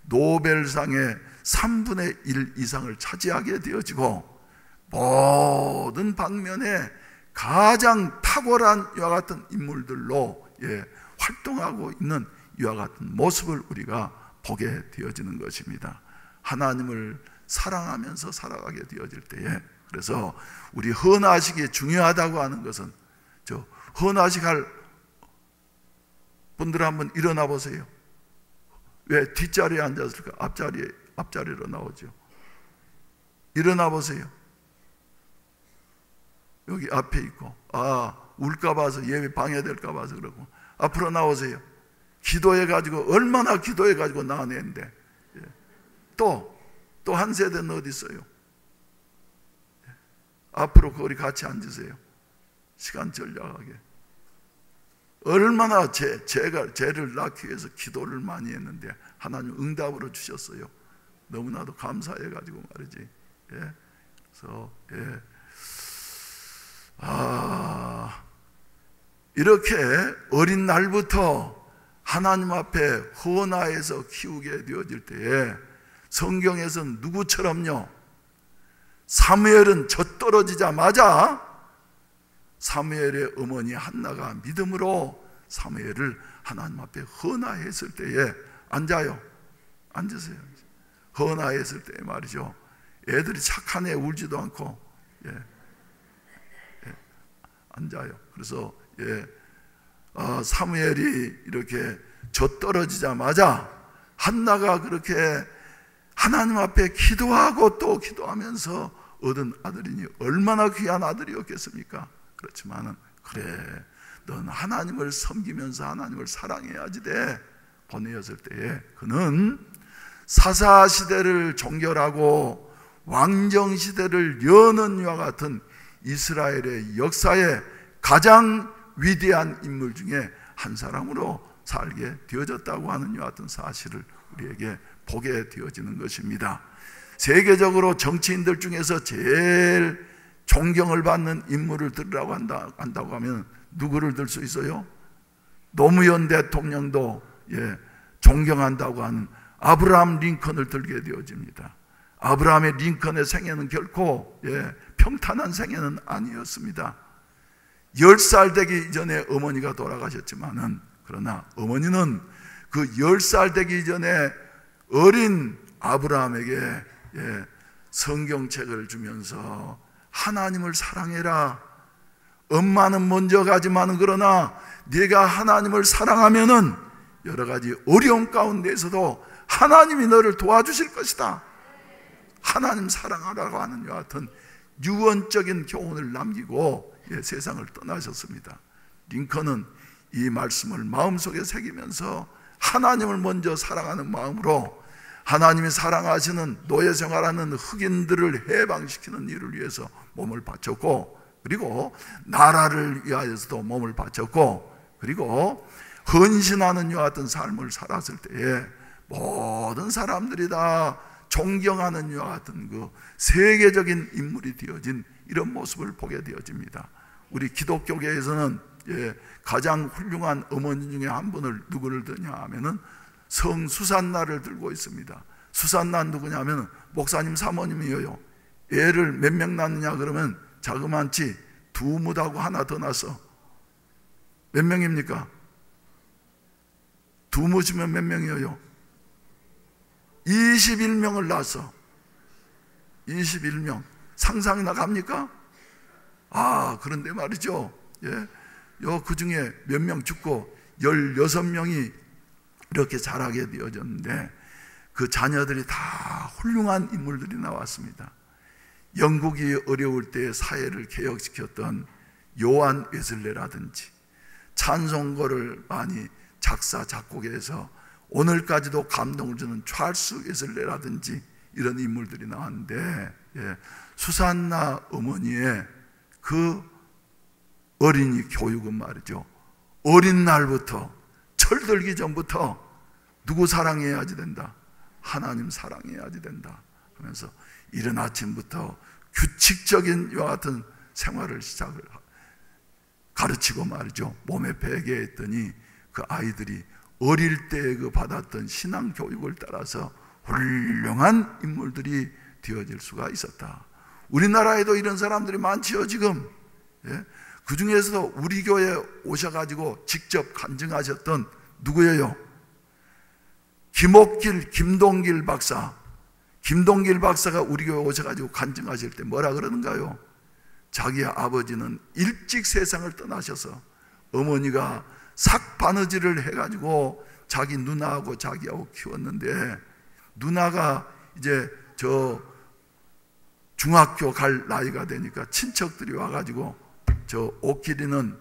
노벨상의 3분의 1 이상을 차지하게 되어지고 모든 방면에 가장 탁월한 이와 같은 인물들로 활동하고 있는 이와 같은 모습을 우리가 보게 되어지는 것입니다. 하나님을 사랑하면서 살아가게 되어질 때에, 그래서 우리 헌화식이 중요하다고 하는 것은, 헌화식 할 분들 한번 일어나 보세요. 왜 뒷자리에 앉았을까? 앞자리로 나오죠. 일어나 보세요. 여기 앞에 있고, 울까 봐서, 예배 방해될까 봐서 그러고, 앞으로 나오세요. 기도해가지고, 얼마나 기도해가지고 나왔는데, 또 한 세대는 어디 있어요? 앞으로 거리 같이 앉으세요. 시간 절약하게. 얼마나 죄를 낳기 위해서 기도를 많이 했는데 하나님 응답으로 주셨어요. 너무나도 감사해가지고 말이지. 그래서 이렇게 어린 날부터 하나님 앞에 헌화해서 키우게 되어질 때에, 성경에서는 누구처럼요, 사무엘은 젖떨어지자마자 사무엘의 어머니 한나가 믿음으로 사무엘을 하나님 앞에 헌화했을 때에 앉으세요. 헌화했을 때에 말이죠, 애들이 착한 애 울지도 않고 앉아요. 그래서 사무엘이 이렇게 젖떨어지자마자 한나가 그렇게 하나님 앞에 기도하고 또 기도하면서 얻은 아들이니 얼마나 귀한 아들이었겠습니까? 그렇지만은, 그래, 넌 하나님을 섬기면서 하나님을 사랑해야지 돼 보내었을 때에, 그는 사사시대를 종결하고 왕정시대를 여는 이와 같은 이스라엘의 역사에 가장 위대한 인물 중에 한 사람으로 살게 되어졌다고 하는 이와 같은 사실을 우리에게 보게 되어지는 것입니다. 세계적으로 정치인들 중에서 제일 존경을 받는 인물을 들으라고 한다고 하면 누구를 들 수 있어요? 노무현 대통령도 존경한다고 하는 아브라함 링컨을 들게 되어집니다. 아브라함의 링컨의 생애는 결코 평탄한 생애는 아니었습니다. 10살 되기 이전에 어머니가 돌아가셨지만은, 그러나 어머니는 그 10살 되기 전에 어린 아브라함에게 성경책을 주면서 하나님을 사랑해라. 엄마는 먼저 가지만은 그러나 네가 하나님을 사랑하면은 여러 가지 어려움 가운데에서도 하나님이 너를 도와주실 것이다. 하나님 사랑하라고 하는 이와 같은 유언적인 교훈을 남기고 세상을 떠나셨습니다. 링컨은 이 말씀을 마음속에 새기면서 하나님을 먼저 사랑하는 마음으로 하나님이 사랑하시는 노예 생활하는 흑인들을 해방시키는 일을 위해서 몸을 바쳤고, 그리고 나라를 위하여서도 몸을 바쳤고, 그리고 헌신하는 이와 같은 삶을 살았을 때에 모든 사람들이 다 존경하는 이와 같은 그 세계적인 인물이 되어진 이런 모습을 보게 되어집니다. 우리 기독교계에서는 가장 훌륭한 어머니 중에 한 분을 누구를 드냐 하면은 성 수산나를 들고 있습니다. 수산나 누구냐면 목사님 사모님이에요. 애를 몇 명 낳느냐 그러면 자그만치 2묻하고 하나 더 낳았어. 몇 명입니까? 2묻이면 몇 명이에요? 21명을 낳았어. 21명. 상상이 나갑니까? 그런데 말이죠. 그 중에 몇 명 죽고 16명이 이렇게 자라게 되어졌는데, 그 자녀들이 다 훌륭한 인물들이 나왔습니다. 영국이 어려울 때 사회를 개혁시켰던 요한 웨슬레라든지, 찬송가를 많이 작사 작곡해서 오늘까지도 감동을 주는 찰스 웨슬레라든지 이런 인물들이 나왔는데, 수산나 어머니의 그 어린이 교육은 말이죠, 어린 날부터 철들기 전부터 누구 사랑해야지 된다? 하나님 사랑해야지 된다 하면서 이른 아침부터 규칙적인 이와 같은 생활을 시작을 가르치고 말이죠, 몸에 배게 했더니 그 아이들이 어릴 때 그 받았던 신앙 교육을 따라서 훌륭한 인물들이 되어질 수가 있었다. 우리나라에도 이런 사람들이 많지요 지금. 그 중에서도 우리 교회에 오셔가지고 직접 간증하셨던 누구예요? 김동길 박사. 김동길 박사가 우리 교회에 오셔가지고 간증하실 때 뭐라 그러는가요? 자기 아버지는 일찍 세상을 떠나셔서 어머니가 삭바느질을 해가지고 자기 누나하고 자기하고 키웠는데, 누나가 이제 저 중학교 갈 나이가 되니까 친척들이 와가지고 저 옥길이는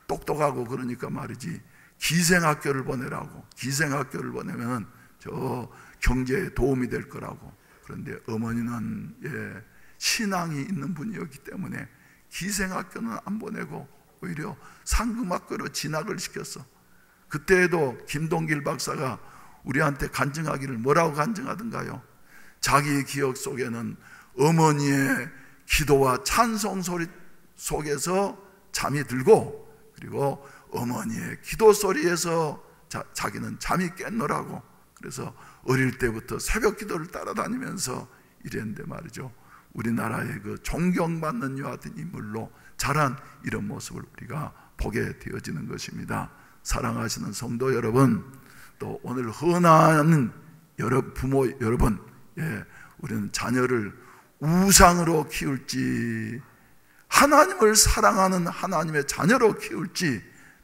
똑똑하고 그러니까 말이지 기생학교를 보내라고. 기생학교를 보내면 저 경제에 도움이 될 거라고. 그런데 어머니는 신앙이 있는 분이었기 때문에 기생학교는 안 보내고 오히려 상금학교로 진학을 시켰어. 그때에도 김동길 박사가 우리한테 간증하기를 뭐라고 간증하던가요? 자기 기억 속에는 어머니의 기도와 찬송 소리 속에서 잠이 들고, 그리고 어머니의 기도 소리에서 자기는 잠이 깼노라고. 그래서 어릴 때부터 새벽 기도를 따라다니면서 이랬는데 말이죠, 우리나라의 그 존경받는 이와 같은 인물로 자란 이런 모습을 우리가 보게 되어지는 것입니다. 사랑하시는 성도 여러분, 또 오늘 헌하는 부모 여러분, 우리는 자녀를 우상으로 키울지 하나님을 사랑하는 하나님의 자녀로 키울지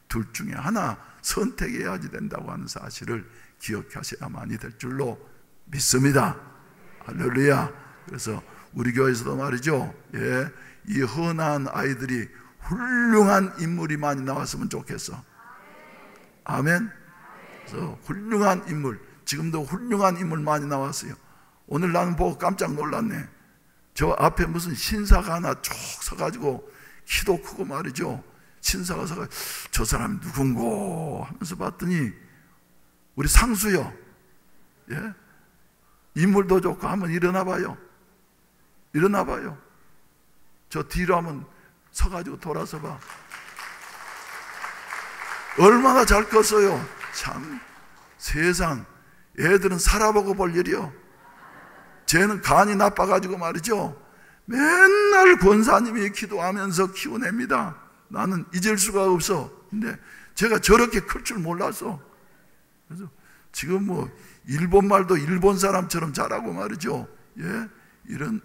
둘 중에 하나 선택해야지 된다고 하는 사실을 기억하셔야만이 될 줄로 믿습니다. 할렐루야. 그래서 우리 교회에서도 말이죠, 이 헌한 아이들이 훌륭한 인물이 많이 나왔으면 좋겠어. 아멘. 그래서 훌륭한 인물, 지금도 훌륭한 인물 많이 나왔어요. 오늘 나는 보고 깜짝 놀랐네. 저 앞에 무슨 신사가 하나 쭉 서가지고 키도 크고 말이죠. 신사가 서가지고 저 사람이 누군고 하면서 봤더니 우리 상수요. 예? 인물도 좋고 한번 일어나 봐요. 일어나 봐요. 저 뒤로 한번 서가지고 돌아서 봐. 얼마나 잘 컸어요. 참 세상 애들은 살아보고 볼 일이요. 쟤는 간이 나빠가지고 말이죠. 맨날 권사님이 기도하면서 키워냅니다. 나는 잊을 수가 없어. 근데 제가 저렇게 클 줄 몰랐어. 그래서 지금 뭐 일본말도 일본 사람처럼 잘하고 말이죠. 예,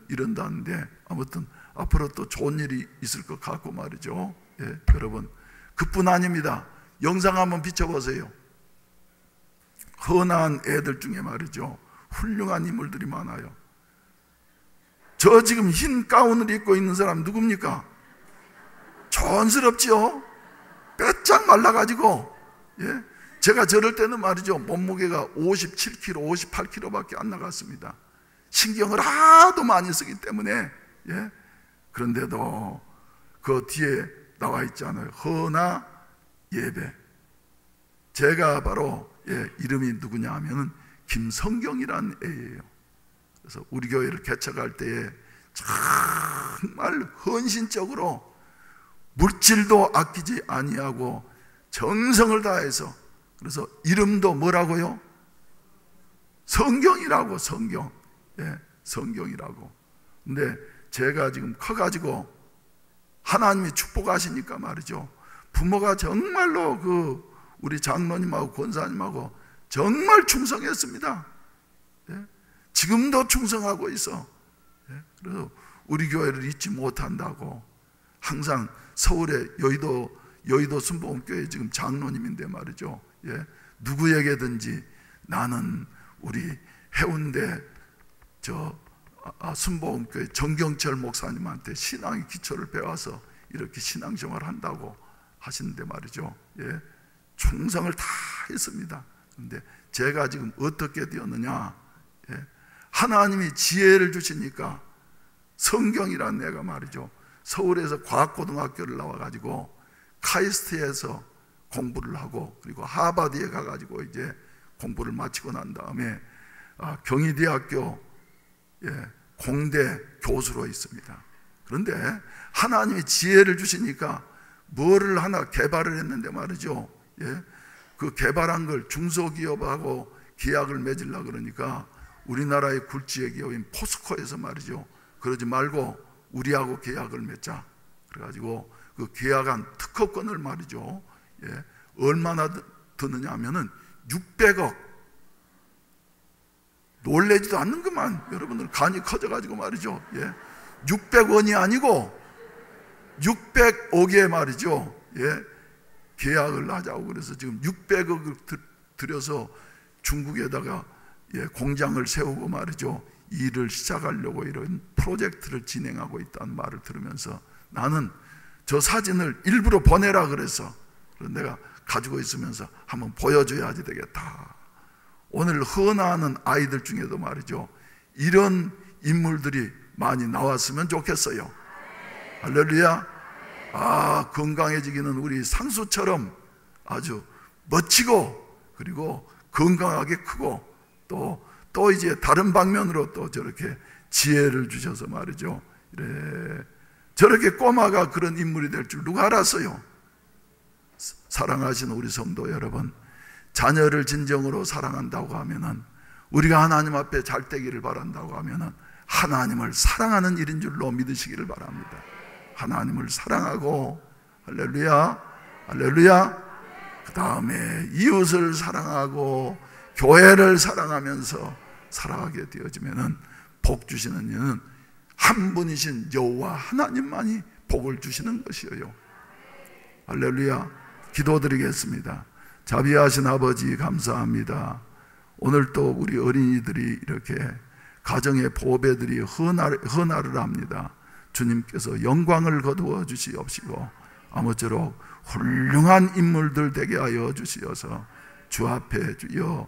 이런다는데 아무튼 앞으로 또 좋은 일이 있을 것 같고 말이죠. 예, 여러분 그뿐 아닙니다. 영상 한번 비춰보세요. 흔한 애들 중에 말이죠. 훌륭한 인물들이 많아요. 저 지금 흰 가운을 입고 있는 사람 누굽니까? 촌스럽지요? 빼짝 말라가지고, 예? 제가 저럴 때는 말이죠. 몸무게가 57kg, 58kg밖에 안 나갔습니다. 신경을 하도 많이 쓰기 때문에, 예? 그런데도 그 뒤에 나와 있잖아요. 허나 예배. 제가 바로 이름이 누구냐 하면은 김성경이라는 애예요. 그래서 우리 교회를 개척할 때에 정말 헌신적으로 물질도 아끼지 아니하고 정성을 다해서, 그래서 이름도 뭐라고요? 성경이라고. 성경. 예, 성경이라고. 근데 제가 지금 커가지고 하나님이 축복하시니까 말이죠. 부모가 정말로 우리 장로님하고 권사님하고 정말 충성했습니다. 예? 지금도 충성하고 있어. 예? 그래서 우리 교회를 잊지 못한다고 항상 서울의 여의도 순복음교회 지금 장로님인데 말이죠. 예? 누구에게든지 나는 우리 해운대 순복음교회 정경철 목사님한테 신앙의 기초를 배워서 이렇게 신앙생활을 한다고 하시는데 말이죠. 예? 충성을 다 했습니다. 그런데 제가 지금 어떻게 되었느냐? 예? 하나님이 지혜를 주시니까 성경이라는 애가 말이죠. 서울에서 과학고등학교를 나와가지고 카이스트에서 공부를 하고 그리고 하버드에 가가지고 이제 공부를 마치고 난 다음에 경희대학교 공대 교수로 있습니다. 그런데 하나님이 지혜를 주시니까 뭐를 하나 개발을 했는데 말이죠. 예? 그 개발한 걸 중소기업하고 계약을 맺으려고 그러니까 우리나라의 굴지의 기업인 포스코에서 말이죠. 그러지 말고 우리하고 계약을 맺자. 그래가지고 그 계약한 특허권을 말이죠. 예? 얼마나 드느냐 하면은 600억. 놀래지도 않는구만. 여러분들 간이 커져가지고 말이죠. 예? 600원이 아니고 600억에 말이죠. 예? 계약을 하자고 그래서 지금 600억을 들여서 중국에다가 공장을 세우고 말이죠. 일을 시작하려고 이런 프로젝트를 진행하고 있다는 말을 들으면서 나는 저 사진을 일부러 보내라 그래서 내가 가지고 있으면서 한번 보여줘야지 되겠다. 오늘 헌화하는 아이들 중에도 말이죠. 이런 인물들이 많이 나왔으면 좋겠어요. 할렐루야. 건강해지기는 우리 상수처럼 아주 멋지고 그리고 건강하게 크고 또 이제 다른 방면으로 또 저렇게 지혜를 주셔서 말이죠. 이래 저렇게 꼬마가 그런 인물이 될 줄 누가 알았어요? 사랑하시는 우리 성도 여러분, 자녀를 진정으로 사랑한다고 하면은, 우리가 하나님 앞에 잘 되기를 바란다고 하면은 하나님을 사랑하는 일인 줄로 믿으시기를 바랍니다. 하나님을 사랑하고, 할렐루야, 할렐루야. 그 다음에 이웃을 사랑하고 교회를 사랑하면서 살아가게 되어지면은 복 주시는 이는 한 분이신 여호와 하나님만이 복을 주시는 것이에요. 할렐루야. 기도드리겠습니다. 자비하신 아버지 감사합니다. 오늘 또 우리 어린이들이 이렇게 가정의 보배들이 헌화를 합니다. 주님께서 영광을 거두어 주시옵시고 아무쪼록 훌륭한 인물들 되게 하여 주시어서 주 앞에 주여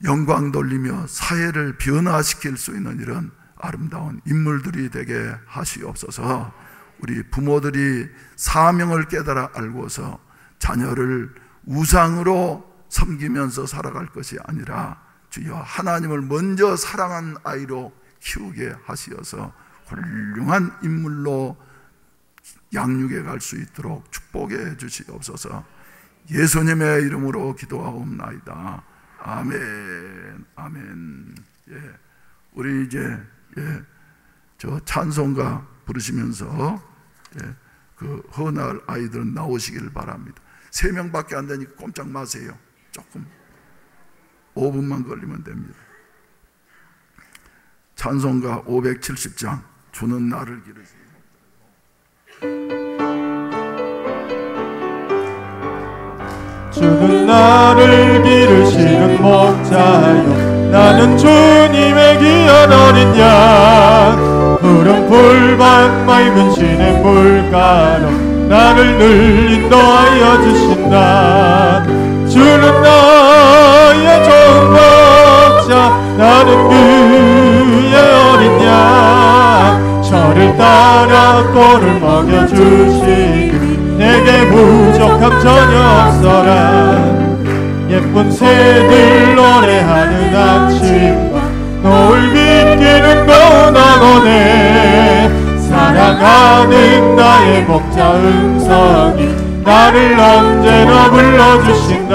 영광 돌리며 사회를 변화시킬 수 있는 이런 아름다운 인물들이 되게 하시옵소서. 우리 부모들이 사명을 깨달아 알고서 자녀를 우상으로 섬기면서 살아갈 것이 아니라 주여 하나님을 먼저 사랑한 아이로 키우게 하시어서 훌륭한 인물로 양육해 갈 수 있도록 축복해 주시옵소서. 예수님의 이름으로 기도하옵나이다. 아멘. 아멘. 예. 우리 이제 저 찬송가 부르시면서 그 헌날 아이들은 나오시길 바랍니다. 3명밖에 안 되니까 꼼짝 마세요. 조금 5분만 걸리면 됩니다. 찬송가 570장 주는 나를 기르시고 주는 나를 기르시는 목자요 나는 주님의 귀한 어린 양 푸른 풀밭 맑은 시냇 물가로 나를 늘 인도하여 주신다. 주는 나의 좋은 목자 나는 그의 어린 양 저를 따라 꼴을 먹여주시니 내게 부족함 전혀 없어라. 예쁜 새들 노래하는 아침과 노을 비키는 고운 학원에 사랑하는 나의 목자 음성이 나를 언제나 불러주신다.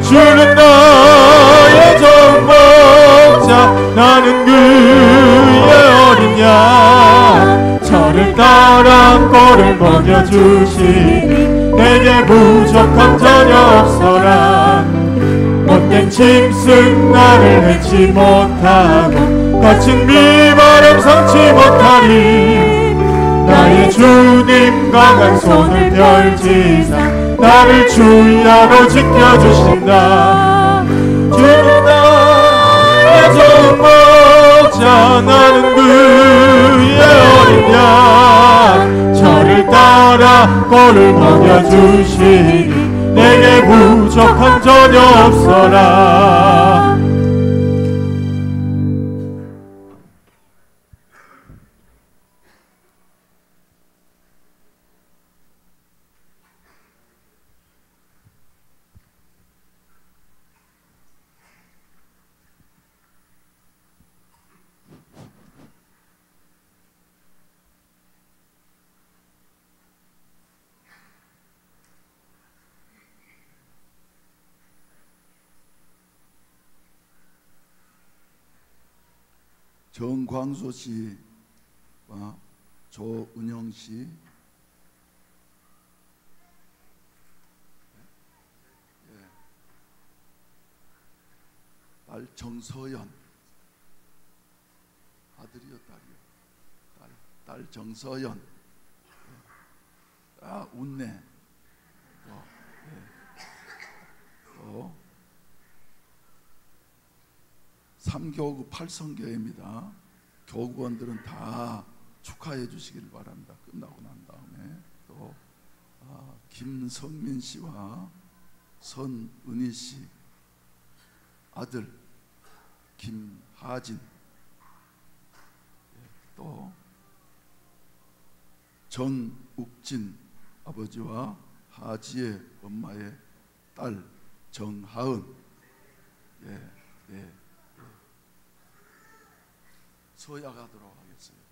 주는 나의 좋은 목자 나는 그의 어린 양 저를 따라 꼴을 먹여주시니 내게 부족함 전혀 없어라. 못된 짐승 나를 해치 못하고 거친 비바람 삼지 못하리. 나의 주님 강한 손을 펼치사 나를 주야로 지켜주신다. 주는 나의 좋은 목자 나는 그의 어린 양 저를 따라 꼴을 먹여주시니 내게 부족함 전혀 없어라. 정광수 씨와 조은영 씨, 딸 정서연, 아들이요 딸이요, 딸 정서연, 아 웃네. 또 3교구 8성교회입니다. 교구원들은 다 축하해 주시길 바랍니다. 끝나고 난 다음에 또 김성민 씨와 선은희 씨 아들 김하진, 또 정욱진 아버지와 하지의 엄마의 딸 정하은, 서약하도록 하겠어요.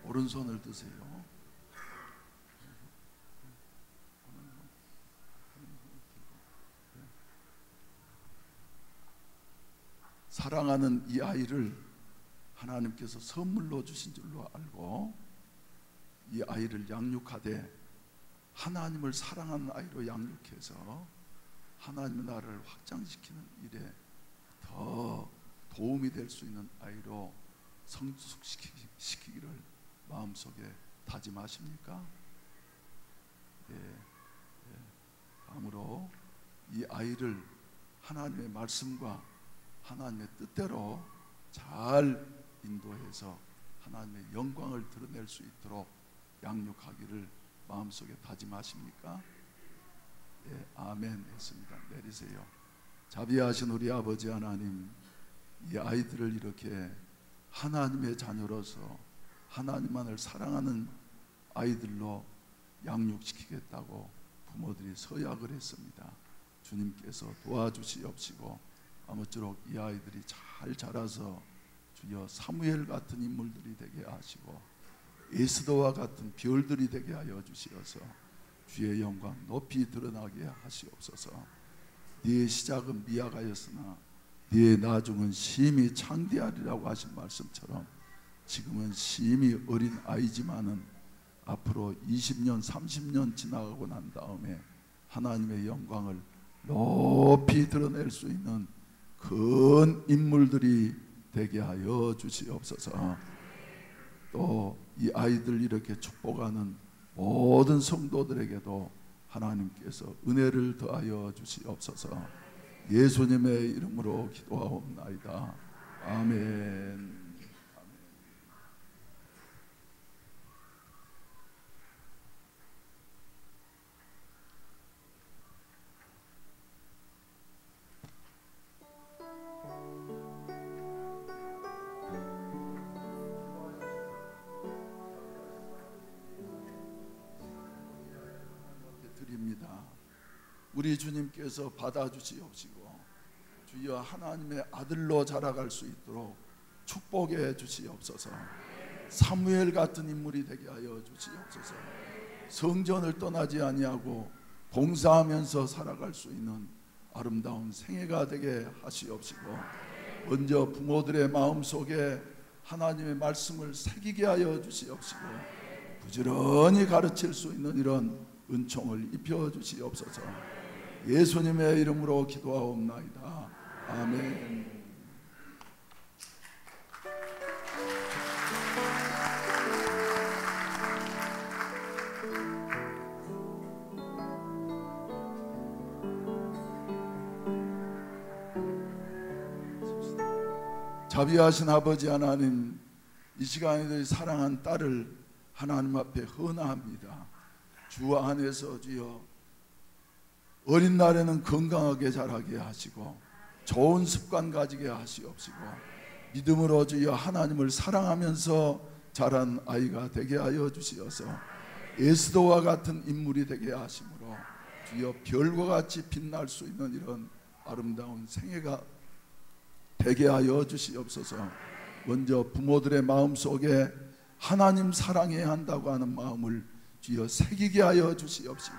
오른손을 드세요. 사랑하는 이 아이를 하나님께서 선물로 주신 줄로 알고 이 아이를 양육하되 하나님을 사랑하는 아이로 양육해서 하나님의 나라를 확장시키는 일에 더 도움이 될 수 있는 아이로 성숙시키기를 마음속에 다짐하십니까? 다음으로 이 아이를 하나님의 말씀과 하나님의 뜻대로 잘 인도해서 하나님의 영광을 드러낼 수 있도록 양육하기를 마음속에 다짐하십니까? 아멘 했습니다. 내리세요. 자비하신 우리 아버지 하나님, 이 아이들을 이렇게 하나님의 자녀로서 하나님만을 사랑하는 아이들로 양육시키겠다고 부모들이 서약을 했습니다. 주님께서 도와주시옵시고 아무쪼록 이 아이들이 잘 자라서 주여 사무엘 같은 인물들이 되게 하시고 에스더와 같은 별들이 되게 하여 주시어서 주의 영광 높이 드러나게 하시옵소서. 네 시작은 미약하였으나 네 나중은 심히 창대하리라고 하신 말씀처럼 지금은 심히 어린 아이지만은 앞으로 20년 30년 지나가고 난 다음에 하나님의 영광을 높이 드러낼 수 있는 큰 인물들이 되게 하여 주시옵소서. 또 이 아이들 이렇게 축복하는 모든 성도들에게도 하나님께서 은혜를 더하여 주시옵소서. 예수님의 이름으로 기도하옵나이다. 아멘. 우리 주님께서 받아주시옵시고 주여 하나님의 아들로 자라갈 수 있도록 축복해 주시옵소서. 사무엘 같은 인물이 되게 하여 주시옵소서. 성전을 떠나지 아니하고 봉사하면서 살아갈 수 있는 아름다운 생애가 되게 하시옵시고 먼저 부모들의 마음속에 하나님의 말씀을 새기게 하여 주시옵시고 부지런히 가르칠 수 있는 이런 은총을 입혀 주시옵소서. 예수님의 이름으로 기도하옵나이다. 아멘. 자비하신 아버지 하나님, 이 시간에도 사랑한 딸을 하나님 앞에 헌화합니다. 주 안에서 주여 어린 날에는 건강하게 자라게 하시고 좋은 습관 가지게 하시옵시고 믿음으로 주여 하나님을 사랑하면서 자란 아이가 되게 하여 주시어서 에스더와 같은 인물이 되게 하심으로 주여 별과 같이 빛날 수 있는 이런 아름다운 생애가 되게 하여 주시옵소서. 먼저 부모들의 마음속에 하나님 사랑해야 한다고 하는 마음을 주여 새기게 하여 주시옵시고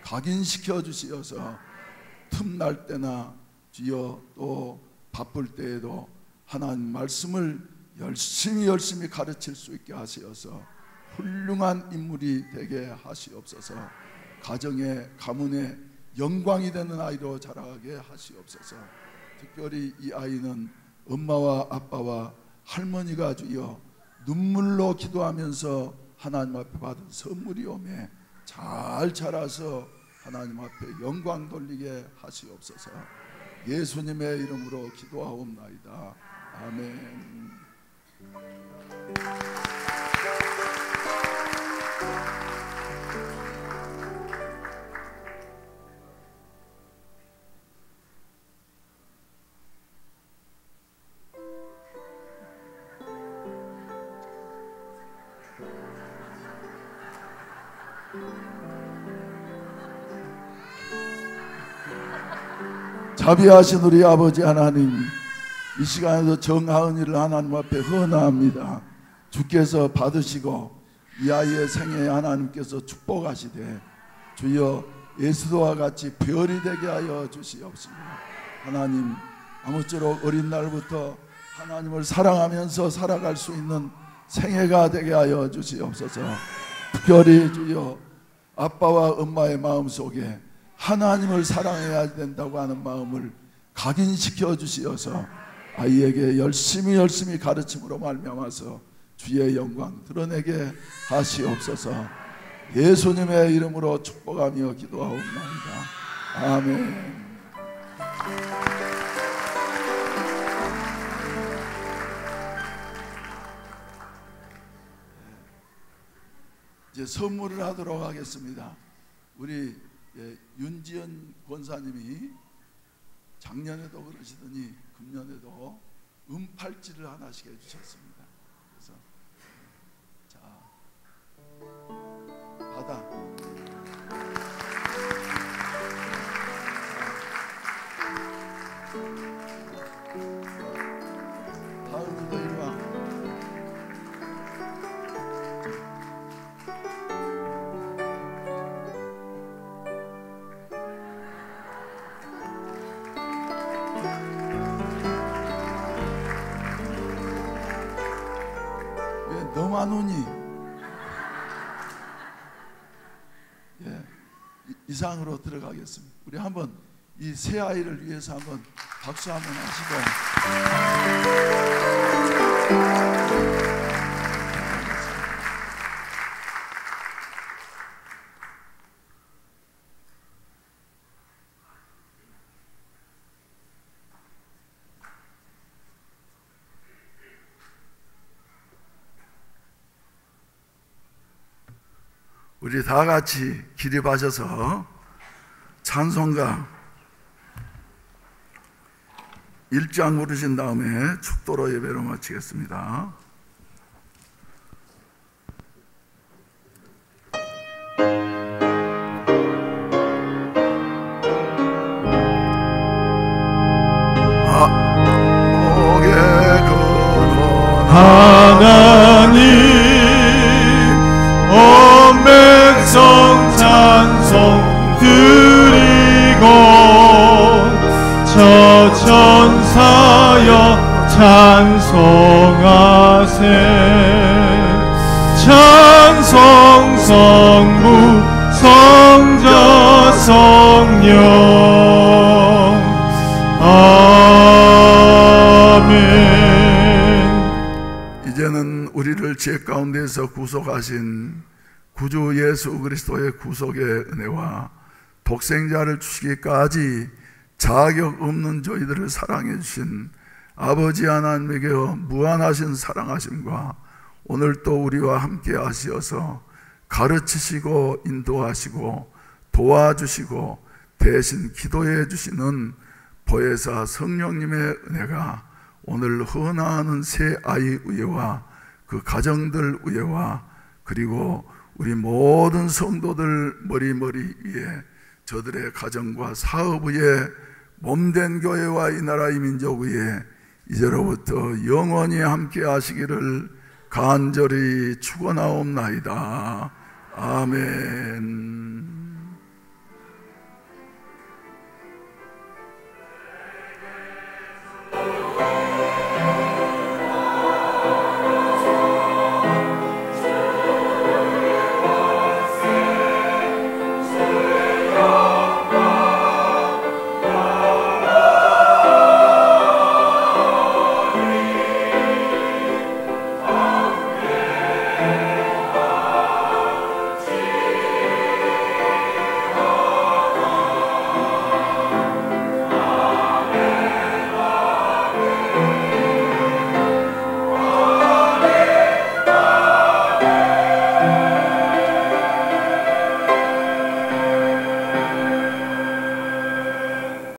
각인시켜 주시어서 틈날 때나 주여 또 바쁠 때에도 하나님 말씀을 열심히 가르칠 수 있게 하시어서 훌륭한 인물이 되게 하시옵소서. 가정의 가문의 영광이 되는 아이로 자라게 하시옵소서. 특별히 이 아이는 엄마와 아빠와 할머니가 주여 눈물로 기도하면서 하나님 앞에 받은 선물이오매 잘 자라서 하나님 앞에 영광 돌리게 하시옵소서. 예수님의 이름으로 기도하옵나이다. 아멘. 자비하신 우리 아버지 하나님, 이 시간에도 정하은이를 하나님 앞에 헌화합니다. 주께서 받으시고 이 아이의 생애에 하나님께서 축복하시되 주여 에스더와 같이 별이 되게 하여 주시옵시고 하나님 아무쪼록 어린 날부터 하나님을 사랑하면서 살아갈 수 있는 생애가 되게 하여 주시옵소서. 특별히 주여 아빠와 엄마의 마음속에 하나님을 사랑해야 된다고 하는 마음을 각인시켜 주시어서 아이에게 열심히 가르침으로 말미암아서 주의 영광 드러내게 하시옵소서. 예수님의 이름으로 축복하며 기도하옵나이다. 아멘. 이제 선물을 하도록 하겠습니다. 우리 윤지연 권사님이 작년에도 그러시더니 금년에도 은팔찌를 하나씩 해주셨습니다. 그래서 자 받아. 다음도 이리 와. 너만 오니? 예, 이상으로 들어가겠습니다. 우리 한번 이 새 아이를 위해서 한번 박수 한번 하시고. 우리 다 같이 기립하셔서 찬송가 1장 부르신 다음에 축도로 예배로 마치겠습니다. 하나님 백성 찬송 드리고 저 천사여 찬송하세. 찬송 성부 성자 성령 아멘. 이제는 우리를 죄 가운데서 구속하신 구주 예수 그리스도의 구속의 은혜와 독생자를 주시기까지 자격 없는 저희들을 사랑해 주신 아버지 하나님에게 무한하신 사랑하심과 오늘 또 우리와 함께 하시어서 가르치시고 인도하시고 도와주시고 대신 기도해 주시는 보혜사 성령님의 은혜가 오늘 헌화하는 새 아이 위에와 그 가정들 위에와 그리고 우리 모든 성도들 머리머리 위에 저들의 가정과 사업 위에 몸된 교회와 이 나라 이 민족 위에 이제로부터 영원히 함께 하시기를 간절히 축원하옵나이다. 아멘.